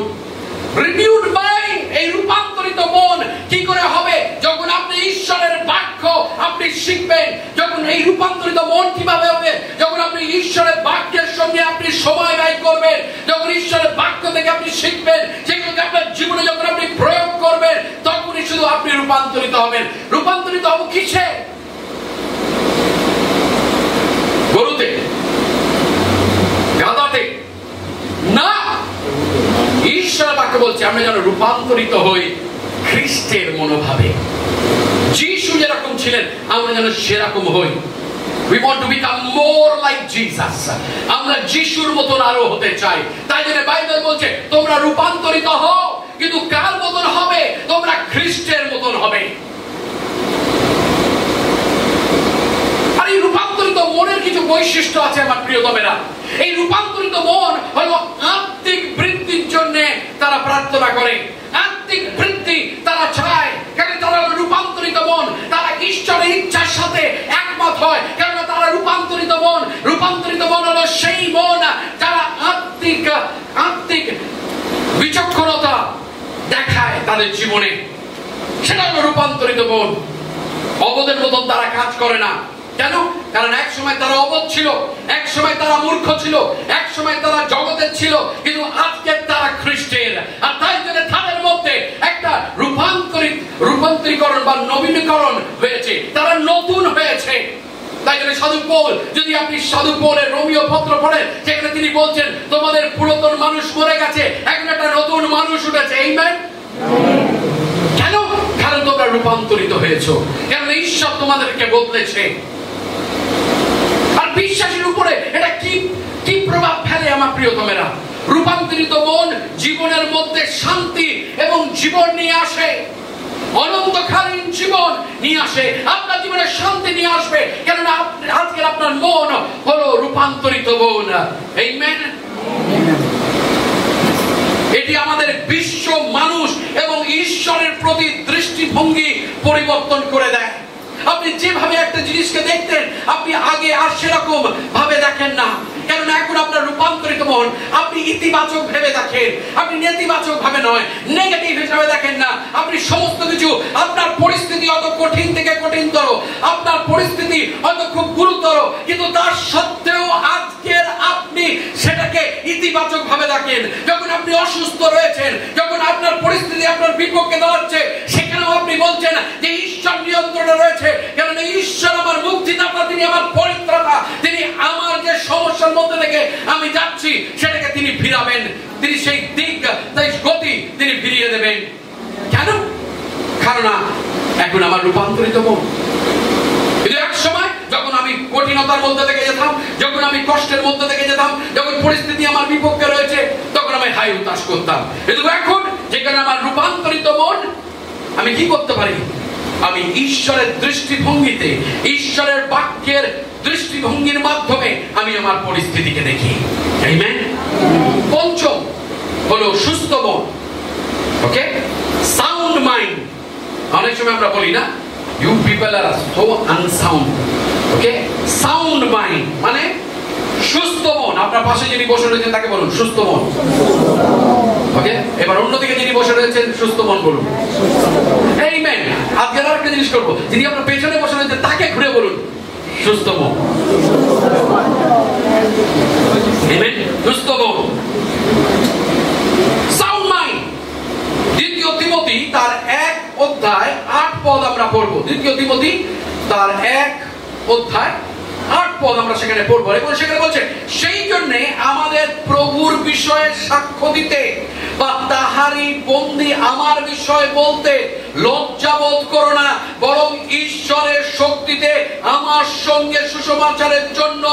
রিনিউড মাইন্ড, এই রূপান্তরিত মন কি করে হবে? যখন আপনি ঈশ্বরের বাক্য আপনি শিখবেন। যখন এই রূপান্তরিত মন কিভাবে হবে? যখন আপনি ঈশ্বরের বাক্যের সঙ্গে আপনি সময় ব্যয় করবেন, যখন ঈশ্বরের বাক্য থেকে আপনি শিখবেন, সেগুলোকে আপনার জীবনে যখন আপনি প্রয়োগ করবেন, তখনই শুধু আপনি রূপান্তরিত হবেন। রূপান্তরিত হব কিসে? গরুতে, গাধাতে না। ঈশ্বরের বাক্য বলছে আমরা যেন রূপান্তরিত হই খ্রিস্টের মনোভাবে। যিশু যেরকম ছিলেন আমরা যেন সেরকম হই। We want to become more like Jesus. আমরা যিশুর মতন আরো হতে চাই। তাই জন্য বাইবেল বলছে তোমরা রূপান্তরিত হও, কিন্তু কার মতন হবে? তোমরা খ্রিস্টের মতন হবে। আর এই রূপান্তরিত মনের কিছু বৈশিষ্ট্য আছে আমার প্রিয়তমেরা। এই রূপান্তরিত মন হলো আত্মিক বৃদ্ধির জন্য তারা প্রার্থনা করে, আত্মিক বৃদ্ধি তারা চায়, কারণ তারা রূপান্তরিত মন, তারা ঈশ্বরের ইচ্ছার সাথে একমত হয়, কারণ তারা রূপান্তরিত মন। রূপান্তরিত মন হলো সেই মন যারা আত্মিক বিচক্ষণতা দেখায় তাদের জীবনে, সেটা হলো রূপান্তরিত মন। অবদের মতন তারা কাজ করে না। কেন? কারণ এক সময় তারা অবধ ছিল, এক সময় তারা মূর্খ ছিল, এক সময় তারা জগতের ছিল, কিন্তু আজকে তারা খ্রিস্টের। আর তাই জন্য তাদের মধ্যে একটা রূপান্তরীকরণ বা নবীনীকরণ হয়েছে, তারা নতুন হয়েছে। তাই জন্য সাধু পৌল, যদি আপনি সাধু পৌলের রোমীয় পত্র পড়েন, সেখানে তিনি বলছেন তোমাদের পুরাতন মানুষ মরে গেছে, এখন একটা নতুন মানুষ উঠেছে। আমেন। কেন? কারণ তোমরা রূপান্তরিত হয়েছো, কারণ ঈশ্বর তোমাদেরকে বদলেছে। আর বিশ্বাসের উপরে এটা কি প্রভাব ফেলে আমার প্রিয়তমেরা? রূপান্তরিত মন জীবনের মধ্যে শান্তি এবং জীবন নিয়ে আসে, অনন্তকালীন জীবন নিয়ে আসে, আপনার জীবনে শান্তি নিয়ে আসবে, কেননা আজকের আপনার মন হলো রূপান্তরিত মন। আমেন। এটি আমাদের বিশ্ব, মানুষ এবং ঈশ্বরের প্রতি দৃষ্টিভঙ্গি পরিবর্তন করে দেয়। আপনি যেভাবে একটা জিনিসকে দেখতেন, আপনি আগে আর সেরকম ভাবে দেখেন না, কেননা এখন আপনার রূপান্তরিত মন, আপনি ইতিবাচক ভেবে দেখেন, আপনি নেতিবাচক ভাবে নয়, নেগেটিভ হিসাবে দেখেন না। আপনি সমস্ত কিছু, আপনার পরিস্থিতি অত কঠিন থেকে কঠিনতর, আপনার পরিস্থিতি হয়তো খুব গুরুতর, কিন্তু তার সত্ত্বেও আজকের আপনি সেটাকে ইতিবাচক ভাবে দেখেন। যখন আপনি অসুস্থ রয়েছেন, যখন আপনার পরিস্থিতি আপনার বিপক্ষে দাঁড়াচ্ছে, সেখানেও আপনি বলছেন যে ঈশ্বর নিয়ন্ত্রণে রয়েছে, কারণ ঈশ্বর আমার মুক্তিদাতা, তিনি আমার পরিত্রাতা, তিনি আমার যে সমস্যার মধ্যে থেকে আমি যাচ্ছি সেটাকে তিনি ফিরাবেন, তিনি সেই দিক, তাই গতি তিনি ফিরিয়ে দেবেন। কেন? কারণ এখন আমার রূপান্তরিত মন। কিন্তু এক সময় যখন আমি কঠিনতার মধ্যে থেকে যেতাম, যখন আমি কষ্টের মধ্যে থেকে যেতাম, যখন পরিস্থিতি আমার বিপক্ষে রয়েছে, তখন আমি হাই উতাস করতাম। কিন্তু এখন যেখানে আমার রূপান্তরিত মন, আমি কি করতে পারি? আমি ঈশ্বরের দৃষ্টিভঙ্গিতে, ঈশ্বরের বাক্যের দৃষ্টিভঙ্গির মাধ্যমে আমি আমার পরিস্থিতিকে দেখি। আমেন। পঞ্চম হলো সুস্থ মন। Okay, sound mind. অনেক সময় আমরা বলি না, you people are so unsound. Okay, sound mind মানে সুস্থ মন। আপনার পাশে যিনি বসে রয়েছেন তাকে বলুন সুস্থ মন। ওকে, এবার অন্যদিকে যিনি বসে রয়েছেন সুস্থ মন বলুন। আমেন। আজকে আর একটা জিনিস করবো, যিনি আপনার পেছনে বসে রয়েছেন তাকে ঘুরে বলুন সুস্থ মন। আমেন। সুস্থ মন, সাউন্ড মাইন্ড। দ্বিতীয় তিমোথী তার 1 অধ্যায় 8 পদ আমরা পড়বো। দ্বিতীয় তিমোথী তার 1 অধ্যায় 8 পদ আমরা সেখানে পড়বো, এবং সেখানে বলছে সেই জন্য আমাদের প্রভুর বিষয়ে সাক্ষ্য দিতে বা তাহারই বন্দী আমার বিষয় বলতে লজ্জাবোধ করো না, বরং ঈশ্বরের শক্তিতে আমার সঙ্গে সুসমাচারের জন্য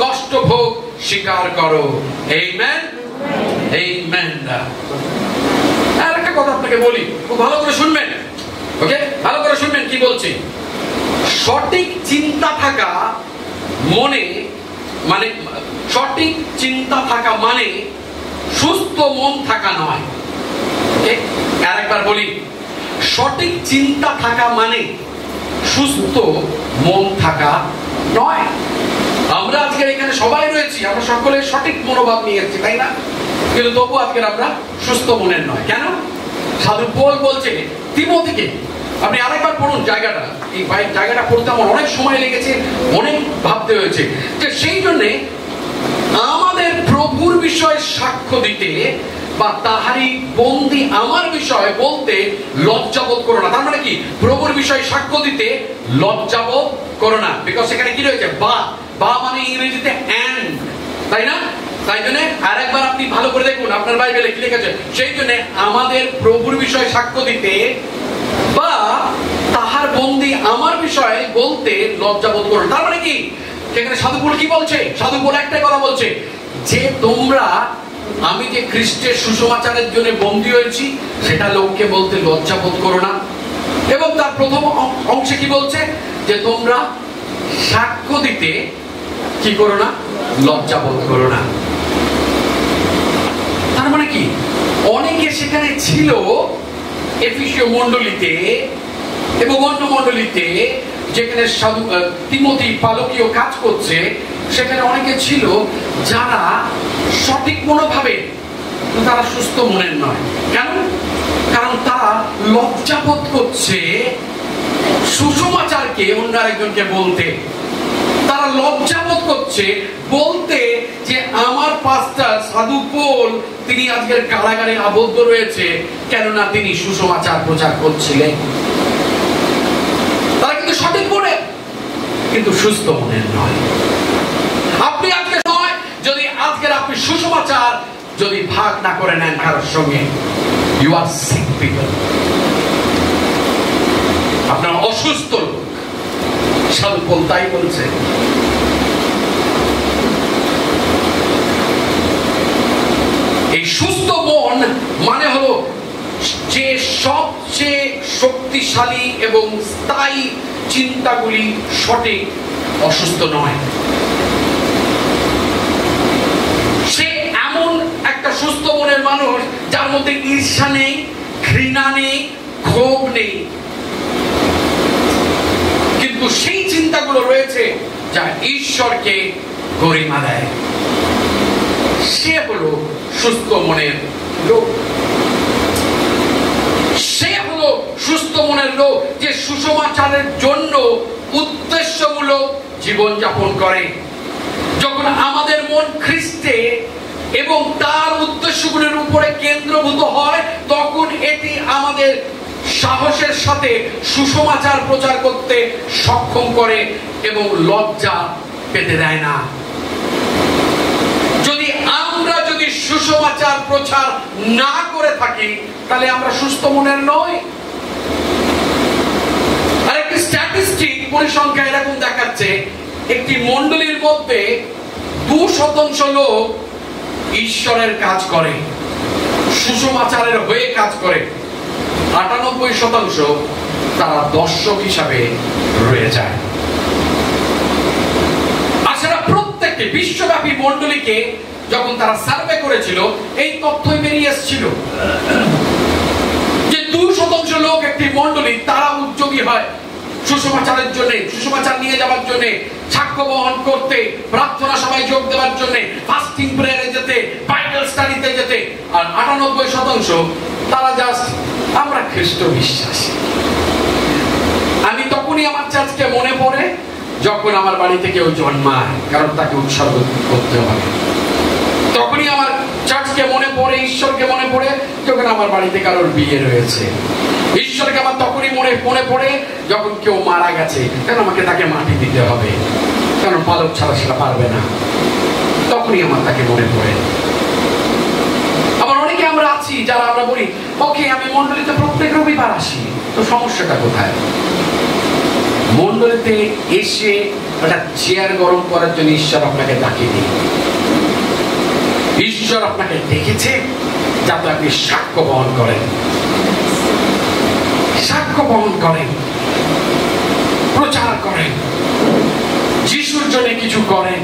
কষ্ট ভোগ স্বীকার করো। আমেন। আমেন। আর একটা কথা আপনাকে বলি, খুব ভালো করে শুনবেন। ওকে, ভালো করে শুনবেন কি বলছি। সঠিক চিন্তা থাকা মনে, মানে সঠিক চিন্তা থাকা মানে সুস্থ মন থাকা নয়। ওকে, আরেকবার বলি, সঠিক চিন্তা থাকা মানে সুস্থ মন থাকা নয়। আমরা আজকে এখানে সবাই রয়েছি, আমরা সকলে সঠিক মনোভাব নিয়ে এসেছি, তাই না? কিন্তু তবু আজকে আমরা সুস্থ মনের নয়। কেন? সাধু পৌল বলছে তিমোথীকে, আপনি আরেকবার পড়ুন জায়গাটা, এই জায়গাটা পড়তে আমার অনেক সময় লেগেছে, অনেক ভাবতে হয়েছে, যে সেই জন্যে আমাদের প্রভুর বিষয়ে সাক্ষ্য দিতে বা তাহারই বন্দী আমার বিষয় বলতে লজ্জাবোধ করো না। তার মানে কি? প্রভুর বিষয়ে সাক্ষ্য দিতে লজ্জাবোধ করো না। বিকজ সেখানে কি রয়েছে? বা মানে ইংরেজিতে এন্ড, তাই না? তাই জন্য আরেকবার আপনি ভালো করে দেখুন আপনার বাইবেলে কি লেখা আছে। সেই জন্য আমাদের প্রভুর বিষয়ে সাক্ষ্য দিতে বা তাহার বন্দী আমার বিষয়ে বলতে লজ্জাবোধ করো। তার মানে কি? সেখানে সাধু পৌল কি বলছে? সাধু পৌল একটাই কথা বলছে, যে তোমরা, আমি যে খ্রিস্টের সুসমাচারের জন্য বন্দী হয়েছি সেটা লোককে বলতে লজ্জাবোধ করো না। এবং তার প্রথম অংশে কি বলছে? যে তোমরা সাক্ষ্য দিতে কি করো না? লজ্জাবোধ করো না। তার মানে কি? অনেকে সেখানে ছিল এফেসীয় মণ্ডলীতে এবং অন্য মণ্ডলীতে, যেখানে তিমোথী পালকীয় কাজ করছে, সেখানে অনেকে ছিল যারা সঠিক মনোভাবে, তারা সুস্থ মনের নয়। কেন? কারণ তারা লজ্জাবোধ করছে সুসমাচারকে অন্য আরেকজনকে বলতে। তারা লজ্জাবোধ করছে বলতে যে আমার পাস্টার সাধু পৌল তিনি আজকের কারাগারে আবদ্ধ রয়েছে, কেননা তিনি সুসমাচার প্রচার করছিলেন। তারা কিন্তু সঠিক মনে, কিন্তু সুস্থ মনের নয়। আপনি আজকে নয়, যদি আজকের আপনি সুসমাচার যদি ভাগ না করে নেন কারোর সঙ্গে, ইউ আর সিক পিপল, আপনার অসুস্থ লোক। সাধু পল তাই বলছে। এই সুস্থ মন মানে হলো যে সবচেয়ে শক্তিশালী এবং স্থায়ী চিন্তাগুলি সঠিক, অসুস্থ নয়। সে এমন একটা সুস্থ মনের মানুষ যার মধ্যে ঈর্ষা নেই, ঘৃণা নেই, ক্ষোভ নেই, কিন্তু সেই চিন্তাগুলো রয়েছে যা ঈশ্বরকে গরিমা দেয়। সে হলো সুস্থ মনের লোক। সে হলো সুস্থ মনের লোক যে সুসমাচারের জন্য উদ্দেশ্যমূলক জীবনযাপন করে। যখন আমাদের মন খ্রিস্টে এবং তার উদ্দেশ্যগুলির উপরে কেন্দ্রভূত হয়, তখন এটি আমাদের সাহসের সাথে সুসমাচার প্রচার করতে সক্ষম করে এবং লজ্জা পেতে দেয় না। যদি সুসমাচার প্রচার না করে থাকি, তাহলে আমরা সুস্থ মনের নই। আর একটি স্ট্যাটিস্টিক পরিসংখ্যা এরকম দেখাচ্ছে, একটি মণ্ডলীর মধ্যে 2% লোক ঈশ্বরের কাজ করে, সুসমাচারের হয়ে কাজ করে, 98% তারা দর্শক হিসাবে রয়ে যায়। আর সেটা প্রত্যেকটি বিশ্বব্যাপী মণ্ডলীকে যখন তারা সার্ভে করেছিল, এই তথ্যই বেরিয়ে এসেছিল যে 2% লোক একটি মণ্ডলী তারা উদ্যোগী হয় সুসমাচারের জন্য, সুসমাচার নিয়ে যাওয়ার জন্য, সাক্ষ্য বহন করতে, প্রার্থনা সভায় যোগ দেওয়ার জন্য, ফাস্টিং প্রেয়ারে যেতে, বাইবেল স্টাডিতে যেতে। আর 98% তারা জাস্ট আমরা খ্রিস্ট বিশ্বাসী। আমি তখনই আমার চার্চকে মনে পড়ে যখন আমার বাড়িতে কেউ জন্মায়, কারণ তাকে উৎসর্গ করতে হবে। তখনই আমার চার্চকে মনে পড়ে, ঈশ্বরকে মনে পড়ে যখন আমার বাড়িতে কারোর বিয়ে রয়েছে। ঈশ্বরকে আমার তখনই মনে পড়ে যখন কেউ মারা গেছে, কেন আমাকে তাকে মাটি দিতে হবে, কারণ পালক ছাড়া সেটা পারবে না। তখনই আমার তাকে মনে পড়ে। আবার অনেকে আমরা আছি যারা আমরা বলি, ওকে আমি মণ্ডলীতে প্রত্যেক রবিবার আসি, তো সমস্যাটা কোথায়? মণ্ডলীতে এসে একটা চেয়ার গরম করার জন্য ঈশ্বর আপনাকে ডাকেনি। ঈশ্বর আপনাকে ডেকেছে যাতে আপনি সাক্ষ্য বহন করেন, সাক্ষ্য বহন করেন, প্রচার করেন, যিশুর জন্য কিছু করেন,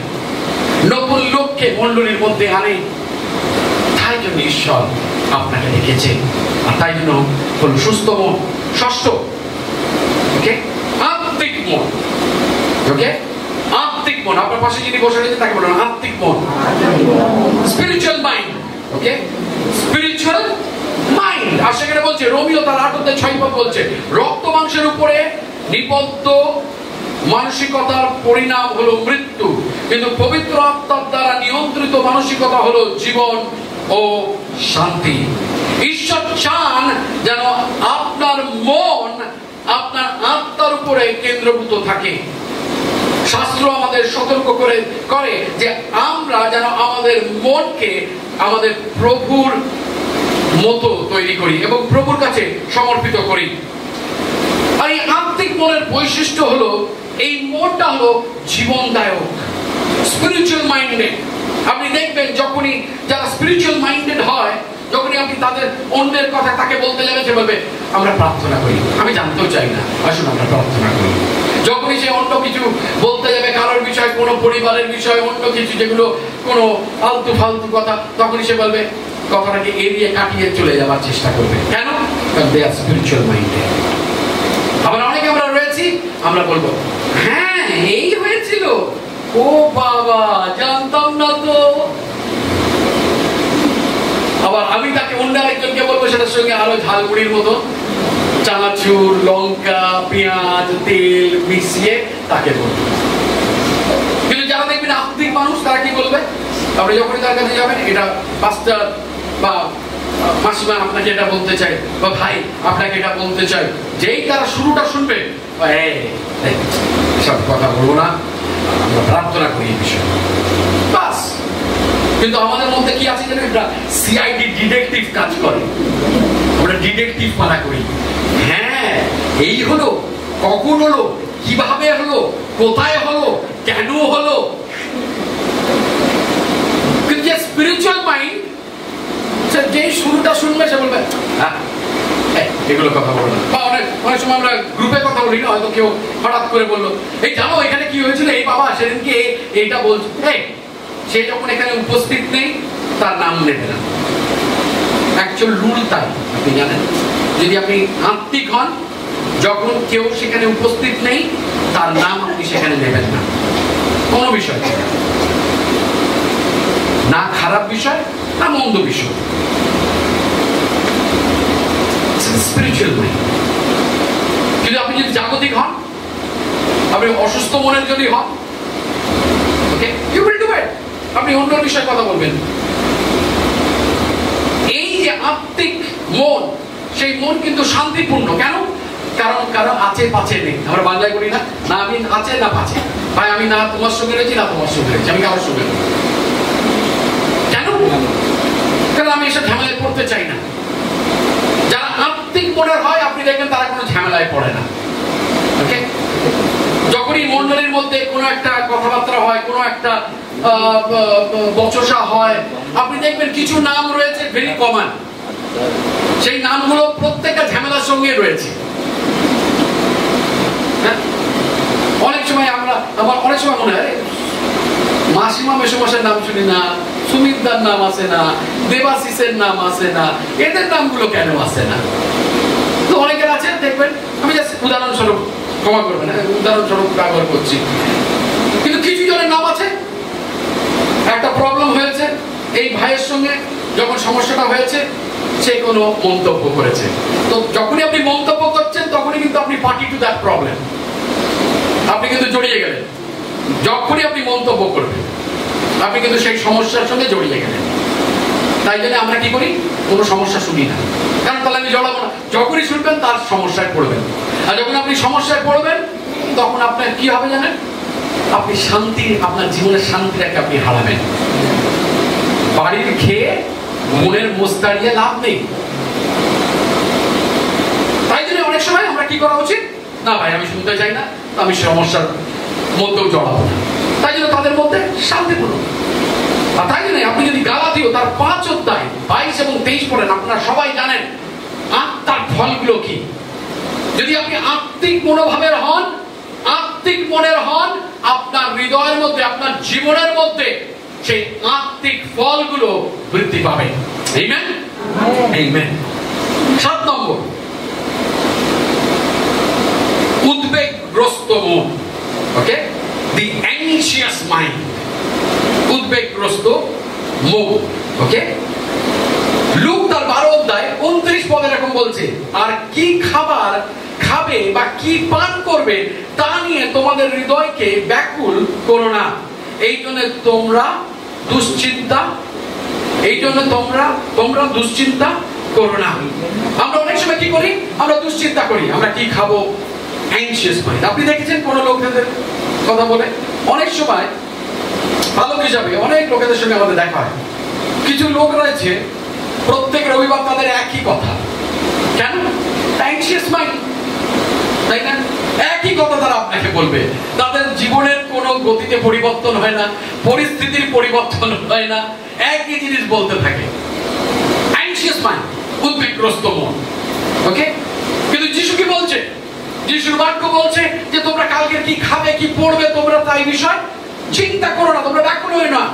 নতুন লোককে মণ্ডলীর মধ্যে আনেন। তাই জন্য ঈশ্বর আপনাকে ডেকেছে। আর তাই জন্য হল সুস্থ মন। ষষ্ঠ, ওকে, আত্মিক মন। ওকে, আত্মিক মন। আপনার পাশে যিনি বসে রয়েছে তাকে বলুন আত্মিক মন, স্পিরিচুয়াল মাইন্ড। ওকে, স্পিরিচুয়াল মাইন্ড। আর সেখানে বলছে রোমিও তার 8:6 বলছে, রক্ত মাংসের উপরে নিবদ্ধ মানসিকতার পরিণাম হলো মৃত্যু, কিন্তু পবিত্র আত্মার দ্বারা নিয়ন্ত্রিত মানসিকতা হলো জীবন ও শান্তি। ঈশ্বর চান যেন আপনার মন আপনার আত্মার উপরে কেন্দ্রভূত থাকে। শাস্ত্র আমাদের সতর্ক করে যে আমরা যেন আমাদের মনকে আমাদের প্রভুর মতো তৈরি করি এবং প্রভুর কাছে সমর্পিত করি। আর এই আত্মিক মনের বৈশিষ্ট্য হলো, এই মনটা হলো জীবনদায়ক, স্পিরিচুয়াল মাইন্ডেড। আপনি দেখবেন যখনই যারা স্পিরিচুয়াল মাইন্ডেড হয়, যখনই আপনি তাদের অন্যের কথা তাকে বলতে যাবেন, সে বলবে আমরা প্রার্থনা করি, আমি জানতেও চাই না, আসুন আমরা প্রার্থনা করি। যখনই সে অন্য কিছু বলতে যাবে কারোর বিষয়, কোনো পরিবারের বিষয়, অন্য কিছু যেগুলো কোনো আলতু ফালতু কথা, তখনই সে বলবে কথাটাকে এড়িয়ে কাটিয়ে চলে যাওয়ার চেষ্টা করবে। কেন? কারণ দে আর স্পিরিচুয়াল মাইন্ডেড। আবার অনেকে আমরা রয়েছি, আমরা বলবো হ্যাঁ এই হয়েছিল, ও বাবা জানতাম না তো। আবার আমি তাকে অন্য আরেকজনকে বলবো, সেটার সঙ্গে আরো ঝালমুড়ির মতো চানাচুর, লঙ্কা, পেঁয়াজ, তেল মিশিয়ে তাকে বলবো। কিন্তু যারা দেখবেন আত্মিক মানুষ, তারা কি বলবে? আপনি যখনই তার কাছে যাবেন, এটা পাস্টার বা মাসিমা আপনাকে এটা বলতে চাই, বা ভাই আপনাকে এটা বলতে চাই, যেই তারা শুরুটা শুনবে সব কথা বলবো না, আমরা প্রার্থনা করি এই বিষয়ে বাস। কিন্তু আমাদের মধ্যে কি আছে জানেন, একটা সিআইডি ডিটেকটিভ কাজ করে, আমরা ডিটেকটিভ পানা করি। হ্যাঁ, এই হলো, কখন হলো, কিভাবে হলো, কোথায় হলো, কেন হলো। কিন্তু যে স্পিরিচুয়াল মাইন্ড, যে শুরুটা শুনবে সে বলবে হ্যাঁ এগুলো কথা বলবো না। বা অনেক সময় আমরা গ্রুপে কথা বলি না, হয়তো কেউ হঠাৎ করে বললো এই জানো এখানে কি হয়েছিল, এই বাবা সেদিনকে এইটা বলছে, সে যখন এখানে উপস্থিত নেই তার নাম নেবে না। অ্যাকচুয়াল রুল তাই, আপনি জানেন, যদি আপনি আত্মিক হন, যখন কেউ সেখানে উপস্থিত নেই তার নাম আপনি সেখানে নেবেন না, কোনো বিষয় না, খারাপ বিষয় না মন্দ বিষয়। Spiritual mind. কিন্তু আপনি যদি জাগতিক হন, আপনি অসুস্থ মনের যদি হন, ওকে, ইউ উইল ডু ইট, আপনি অন্য বিষয়ে কথা বলবেন। এই যে আত্মিক মন, সেই মন কিন্তু শান্তিপূর্ণ। কেন? কারণ আছে পাছে নেই। আমরা বাংলায় বলি না, না আমি আছে না পাছে। ভাই আমি না তোমার সঙ্গে রয়েছি না তোমার সঙ্গে রয়েছি, আমি কারোর সঙ্গে রয়েছি। কেন? কারণ আমি এসব ঝামেলায় পড়তে চাই না। যারা আত্মিক মনের হয় আপনি দেখবেন তারা কোনো ঝামেলায় পড়ে না। ওকে, যখনই মণ্ডলীর মধ্যে কোনো একটা কথাবার্তা হয়, কোনো একটা বচসা হয়, আপনি দেখবেন কিছু নাম রয়েছে ভেরি কমন, সেই নামগুলো প্রত্যেকটা ঝামেলার সঙ্গে রয়েছে। অনেক সময় আমার অনেক সময় মনে হয় মাসিমা মেসোমাসের নাম শুনি না, সুমিতদার নাম আসে না, দেবাশিসের নাম আসে না, এদের নামগুলো কেন আসে না? তো অনেকের আছে দেখবেন, আমি জাস্ট উদাহরণস্বরূপ, ক্ষমা করবেন, উদাহরণস্বরূপ ব্যবহার করছি, কিন্তু কিছু জনের নাম আছে, একটা প্রবলেম হয়েছে এই ভাইয়ের সঙ্গে, যখন সমস্যাটা হয়েছে সে কোনো মন্তব্য করেছে, তো যখনই আপনি মন্তব্য করছেন তখনই কিন্তু আপনি পার্টি টু দ্যাট প্রবলেম, আপনি কিন্তু জড়িয়ে গেলেন। যখনই আপনি মন্তব্য করবেন আপনি কিন্তু সেই সমস্যার সঙ্গে জড়িয়ে গেলেন। তাই জন্য আমরা কি করি, কোনো সমস্যা শুনি না, কারণ তাহলে আমি জড়াবো না। যখনই শুনবেন তার সমস্যায় পড়বেন, আর যখন আপনি সমস্যায় পড়বেন তখন আপনার কি হবে জানেন, আপনি শান্তি, আপনার জীবনের শান্তিটাকে আপনি হারাবেন। বাড়ির খেয়ে মনের মোস্তারিয়ে লাভ নেই। তাই জন্য অনেক সময় আমরা কি করা উচিত, না ভাই আমি শুনতে চাই না, আমি সমস্যার মধ্যেও জড়াবো না। তাই জন্য তাদের মধ্যে শান্তিপূর্ণ। আর তাই জন্য আপনি যদি গালাতীয় তার 5 অধ্যায় 22 এবং 23 পড়েন, আপনারা সবাই জানেন আত্মার ফলগুলো কি। যদি আপনি আত্মিক মনোভাবের হন, আত্মিক মনের হন, আপনার হৃদয়ের মধ্যে, আপনার জীবনের মধ্যে সেই আত্মিক ফলগুলো বৃদ্ধি পাবে। Amen, amen. 7 নম্বর, উদ্বেগগ্রস্ত মন। ওকে, দি অ্যাংশিয়াস মাইন্ড, উদ্বেগগ্রস্ত মন। ওকে, লুক তার 12 অধ্যায় 29 পদে এরকম বলছে, আর কি খাবার খাবে বা কি পান করবে তা নিয়ে তোমাদের হৃদয়কে ব্যাকুল করো না, এই জন্য তোমরা দুশ্চিন্তা করো না। আমরা অনেক সময় কি করি, আমরা দুশ্চিন্তা করি, আমরা কি খাবো, অ্যাংশিয়াস মাইন্ড। আপনি দেখেছেন কোন লোকদের কথা বলে, অনেক সময় আলোক হিসাবে অনেক লোকেদের সঙ্গে আমাদের দেখা হয়। কিছু লোক রয়েছে প্রত্যেক রবিবার তাদের একই কথা, কেন? অ্যাংশিয়াস মাইন্ড, তাই না? একই কথা তারা আপনাকে বলবে। তাদের জীবনের কোনো গতিতে পরিবর্তন হয় না, পরিস্থিতির পরিবর্তন হয় না, একই জিনিস বলতে থাকে। অ্যাংশিয়াস মাইন্ড, উদ্বেগগ্রস্ত মন। ওকে, কিন্তু যিশু কি বলছে? যিশুর বাক্য বলছে যে তোমরা কালকে কি খাবে, কি পড়বে, তোমরা তাই বিষয় চিন্তা করো না, তোমরা ব্যাকুল হও না।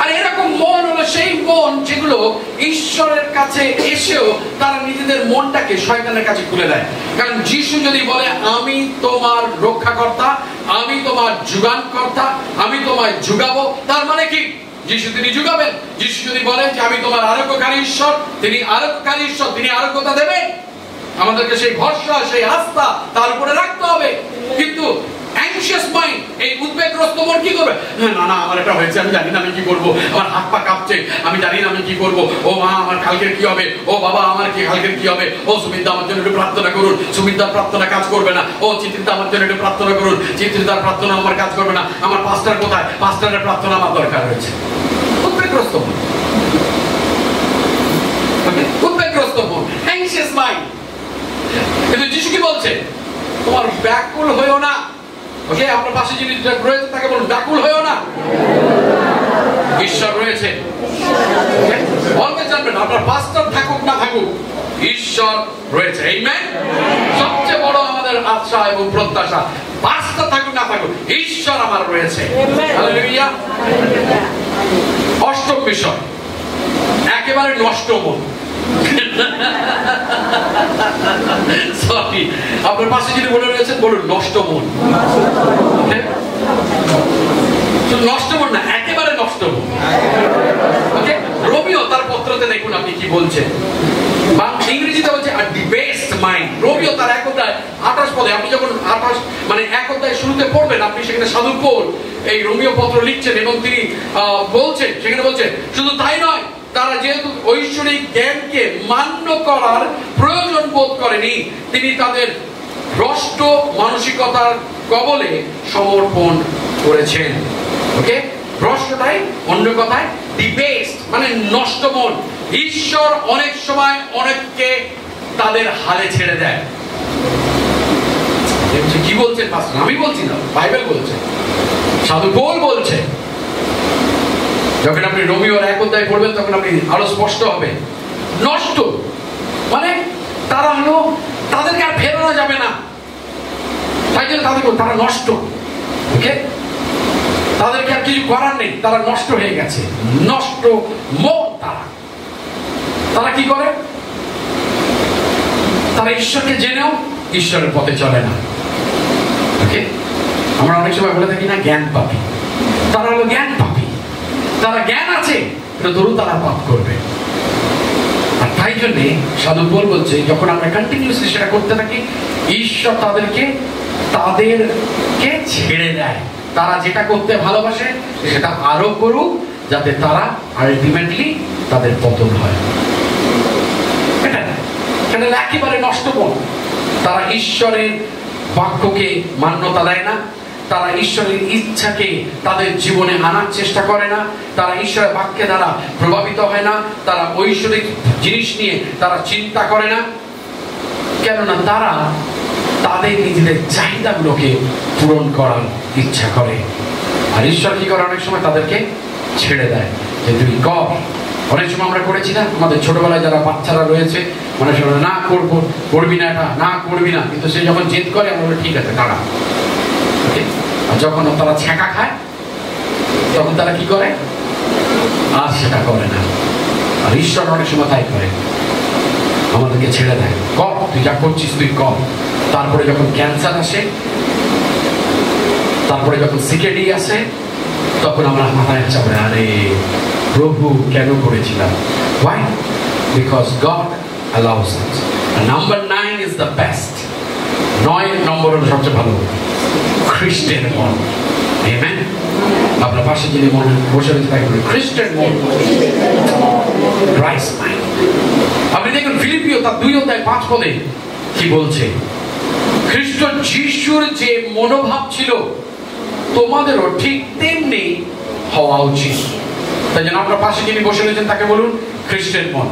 আর এরকম মন হলো সেই মন যেগুলো ঈশ্বরের কাছে এসেও তারা নিজেদের মনটাকে শয়তানের কাছে খুলে দেয়। কারণ যিশু যদি বলে আমি তোমার রক্ষাকর্তা, আমি তোমার যোগানকর্তা, আমি তোমায় যোগাবো, তার মানে কি? যিশু তিনি যোগাবেন। যিশু যদি বলেন যে আমি তোমার আরোগ্যকারী ঈশ্বর, তিনি আরোগ্যকারী ঈশ্বর, তিনি আরোগ্যতা দেবেন। আমাদেরকে সেই ভরসা, সেই আস্থা তার উপরে রাখতে হবে। কিন্তু অ্যাংশিয়াস মাইন্ড, এই উদ্বেগগ্রস্ত মন কি করবে? না না, আমার এটা হয়েছে, আমি জানি না আমি কি করব, আমার হাত পা কাঁপছে, আমি জানি না আমি কি করব, ও মা আমার কালকের কি হবে, ও বাবা আমার কি কালকের কি হবে, ও সুমিতা আমার জন্য একটু প্রার্থনা করুন, সুমিতার প্রার্থনা কাজ করবে না, ও চিত্রিতা আমার জন্য একটু প্রার্থনা করুন, চিত্রিতার প্রার্থনা আমার কাজ করবে না, আমার পাস্টার কোথায়, পাস্টারের প্রার্থনা আমার দরকার রয়েছে। উদ্বেগগ্রস্ত মন, উদ্বেগগ্রস্ত মন, অ্যাংশিয়াস মাইন্ড। কিন্তু যিশু কি বলছে? তোমার ব্যাকুল হইও না। ওকে, আপনার পাশে যিনি রয়েছে তাকে বলুন, ব্যাকুল হইও না, ঈশ্বর রয়েছে। অলওয়েজ জানবেন, আপনার পাস্টার থাকুক না থাকুক, ঈশ্বর রয়েছে। আমেন। সবচেয়ে বড় আমাদের আশা এবং প্রত্যাশা, পাস্টার থাকুক না থাকুক, ঈশ্বর আমার রয়েছে। হালেলুয়া। অষ্টম বিষয়, একেবারে নষ্ট মন। সরি, আপনার পাশে যিনি বলে রয়েছেন বলুন, নষ্ট মন। নষ্ট মন না, একেবারে নষ্ট মন। ওকে, রোমিও তার পত্রতে দেখুন আপনি কি বলছেন, ইংরেজিতে বলছে a debased mind। রোমিও তার 1 অধ্যায় 28 পদে, আপনি যখন 28 মানে 1 অধ্যায় শুরুতে পড়বেন, আপনি সেখানে সাধু পৌল এই রোমিও পত্র লিখছেন এবং তিনি বলছেন, সেখানে বলছেন শুধু তাই নয়, তারা যেহেতু ঐশ্বরিক জ্ঞানকে মান্য করার প্রয়োজন বোধ করেনি, তিনি তাদের ভ্রষ্ট মানসিকতার কবলে সমর্পণ করেছেন। ওকে, ভ্রষ্টটাই অন্য কথায় ডিবেস্ট মানে নষ্ট মন। ঈশ্বর অনেক সময় অনেককে তাদের হালে ছেড়ে দেয়। কি বলছেন পাস্টার? আমি বলছি না, বাইবেল বলছে, সাধু পৌল বলছে। যখন আপনি রোমিওর 1 অধ্যায় পড়বেন তখন আপনি আরো স্পষ্ট হবে। নষ্ট মানে তারা হলো, তাদেরকে আর ফেরানো যাবে না, তাই জন্য তারা নষ্ট। ওকে, তাদেরকে আর কিছু করার নেই, তারা নষ্ট হয়ে গেছে, নষ্ট মন। তারা কি করে? তারা ঈশ্বরকে জেনেও ঈশ্বরের পথে চলে না। ওকে, আমরা অনেক সময় বলে থাকি না, জ্ঞান পাপী। তারা হলো জ্ঞান পাপী, তারা জ্ঞান আছে কিন্তু ধরুন তারা পাপ করবে। আর তাই জন্যে সাধু পৌল বলছে, যখন আমরা কন্টিনিউসলি সেটা করতে থাকি, ঈশ্বর তাদেরকে ছেড়ে দেয়। তারা যেটা করতে ভালোবাসে সেটা আরো করুক, যাতে তারা আলটিমেটলি তাদের পতন হয়। এটা একেবারে নষ্ট মন। তারা ঈশ্বরের বাক্যকে মান্যতা দেয় না, তারা ঈশ্বরের ইচ্ছাকে তাদের জীবনে আনার চেষ্টা করে না, তারা ঈশ্বরের বাক্যে দ্বারা প্রভাবিত হয় না, তারা ঐশ্বরিক জিনিস নিয়ে তারা চিন্তা করে না। কেননা তারা তাদের নিজেদের চাহিদাগুলোকে পূরণ করার ইচ্ছা করে। আর ঈশ্বর কি করে? অনেক সময় তাদেরকে ছেড়ে দেয় যে তুই কর। অনেক সময় আমরা করেছি না, আমাদের ছোটবেলায় যারা বাচ্চারা রয়েছে, অনেক সময় না করবো, করবি না, এটা না করবি না, কিন্তু সে যখন জেদ করে আমরা বলি ঠিক আছে দাঁড়া। আর যখন তারা ছ্যাঁকা খায় তখন তারা কি করে? আর সেটা করে না। আর ঈশ্বর অনেক সময় তাই করে, আমাদেরকে ছেড়ে দেয়, কর, তুই যা করছিস তুই কর। তারপরে যখন ক্যান্সার আসে, তারপরে যখন সিকেডি আসে, তখন আমরা মাথায় চাপড়ে, আরে প্রভু কেন করেছিলাম? Why? Because God allows it. And number 9 is the best. 9 নম্বর হলো সবচেয়ে ভালো, খ্রিস্টের মন। আমেন। আপনার পাশে যিনি মন বসে রয়েছে তাকে বলি খ্রিস্টের মন, ক্রাইস্ট মাইন্ড। আপনি দেখুন ফিলিপিও তার 2 অধ্যায় 5 পদে কি বলছে, খ্রিস্ট যিশুর যে মনোভাব ছিল তোমাদেরও ঠিক তেমনি হওয়া উচিত। তাই জন্য আপনার পাশে যিনি বসে রয়েছেন তাকে বলুন খ্রিস্টের মন।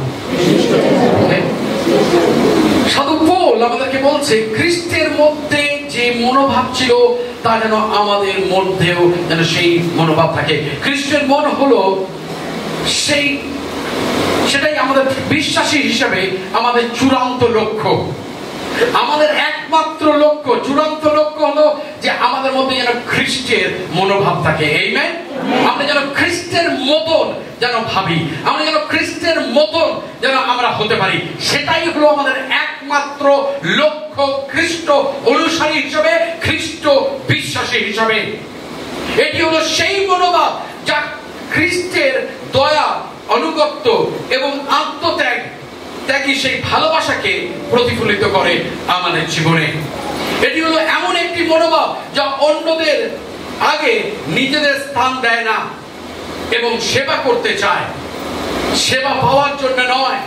সাধু পৌল আমাদেরকে বলছে খ্রিস্টের মধ্যে যে মনোভাব ছিল তা যেন আমাদের মধ্যেও যেন সেই মনোভাব থাকে। খ্রিস্টের মন হলো সেটাই আমাদের বিশ্বাসী হিসেবে আমাদের চূড়ান্ত লক্ষ্য, আমাদের একমাত্র লক্ষ্য, চূড়ান্ত লক্ষ্য হলো যে আমাদের মধ্যে যেন খ্রিস্টের মনোভাব থাকে। আমেন। আমরা যেন খ্রিস্টের মতন যেন ভাবি, আমরা যেন খ্রিস্টের মতন যেন আমরা হতে পারি, সেটাই হলো আমাদের একমাত্র লক্ষ্য খ্রিস্ট অনুসারী হিসেবে, খ্রিস্ট বিশ্বাসী হিসেবে। এটি হলো সেই মনোভাব যা খ্রিস্টের দয়া, অনুগত্য এবং আত্মত্যাগী সেই ভালোবাসাকে প্রতিফলিত করে আমাদের জীবনে। এটি হলো এমন একটি মনোভাব যা অন্যদের আগে নিজেদের স্থান দেয় না এবং সেবা করতে চায়, সেবা পাওয়ার জন্য নয়।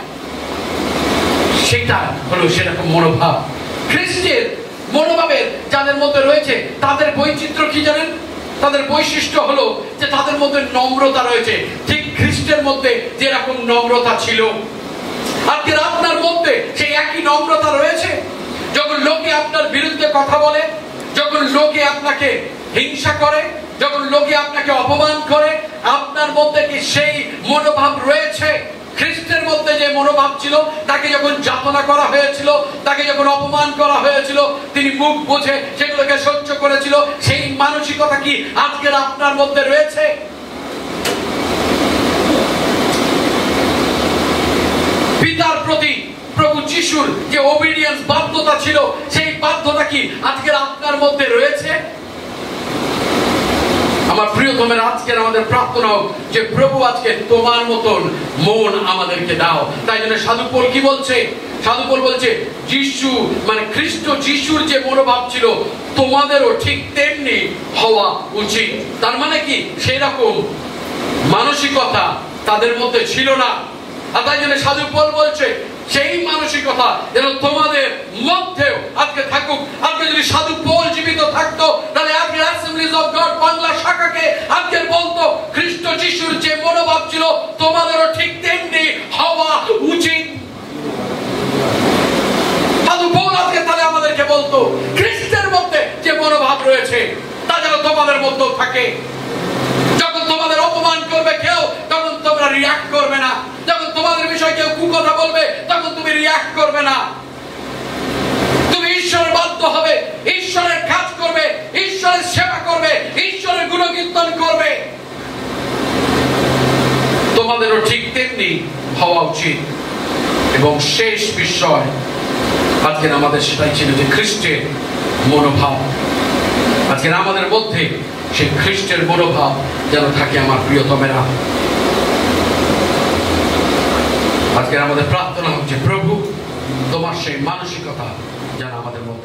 সেটা হলো সেরকম মনোভাব। খ্রিস্টের মনোভাবের যাদের মধ্যে রয়েছে তাদের বৈচিত্র্য কি জানেন? তাদের বৈশিষ্ট্য হলো যে তাদের মধ্যে নম্রতা রয়েছে, ঠিক খ্রিস্টের মধ্যে যেরকম নম্রতা ছিল। আজকে আপনার মধ্যে সেই একই নম্রতা রয়েছে? যখন লোকে আপনার বিরুদ্ধে কথা বলে, যখন লোকে আপনাকে হিংসা করে, যখন লোকে আপনাকে অপমান করে, আপনার মধ্যে কি সেই মনোভাব রয়েছে? খ্রিস্টের মধ্যে যে মনোভাব ছিল, তাকে যখন যাতনা করা হয়েছিল, তাকে যখন অপমান করা হয়েছিল, তিনি মুখ বুজে সেগুলোকে সহ্য করেছিল। সেই মানসিকতা কি আজকের আপনার মধ্যে রয়েছে? পিতার প্রতি প্রভু যিশুর যে ওবিডিয়েন্স, বাধ্যতা ছিল, সেই বাধ্যতা কি আজকের আপনার মধ্যে রয়েছে? আমার প্রিয়তমের, আজকের আমাদের প্রার্থনা হোক যে প্রভু আজকে তোমার মতন মন আমাদেরকে দাও। তাই জন্য সাধু পৌল কি বলছে? সাধু পৌল বলছে যিশু মানে খ্রিস্ট যিশুর যে মনোভাব ছিল তোমাদেরও ঠিক তেমনি হওয়া উচিত। তার মানে কি সেই রকম মানসিকতা তাদের মধ্যে ছিল না। আর তাই জন্য সাধু পৌল বলছে সেই মানসিকতা যেন তোমাদের মধ্যেও আজকে থাকুক। আজকে যদি সাধু পৌল জীবিত থাকতো, তাহলে আজকে অ্যাসেম্বলিজ অফ গড বাংলা শাখাকে আজকে বলতো খ্রিস্ট যিশুর যে মনোভাব ছিল তোমাদেরও ঠিক তেমনি হওয়া উচিত। সাধু পৌল আজকে তাহলে আমাদেরকে বলতো খ্রিস্টের মধ্যে যে মনোভাব রয়েছে তা যেন তোমাদের মধ্যেও থাকে। যখন তোমাদের অপমান করবে কেউ, তখন তোমরা রিঅ্যাক্ট করবে না। যখন তোমাদের বিষয়ে কেউ কুকথা বলবে, তখন তুমি রিঅ্যাক্ট করবে না। তুমি ঈশ্বরের বাধ্য হবে, ঈশ্বরের কাজ করবে, ঈশ্বরের সেবা করবে, ঈশ্বরের গুণকীর্তন করবে। তোমাদেরও ঠিক তেমনি হওয়া উচিত। এবং শেষ বিষয় আজকের আমাদের সেটাই ছিল যে খ্রিস্টের মনোভাব। আজকের আমাদের মধ্যে সেই খ্রিস্টের মনোভাব যেন থাকে। আমার প্রিয়তমেরা, আজকের আমাদের প্রার্থনা হচ্ছে প্রভু তোমার সেই মানসিকতা যেন আমাদের মধ্যে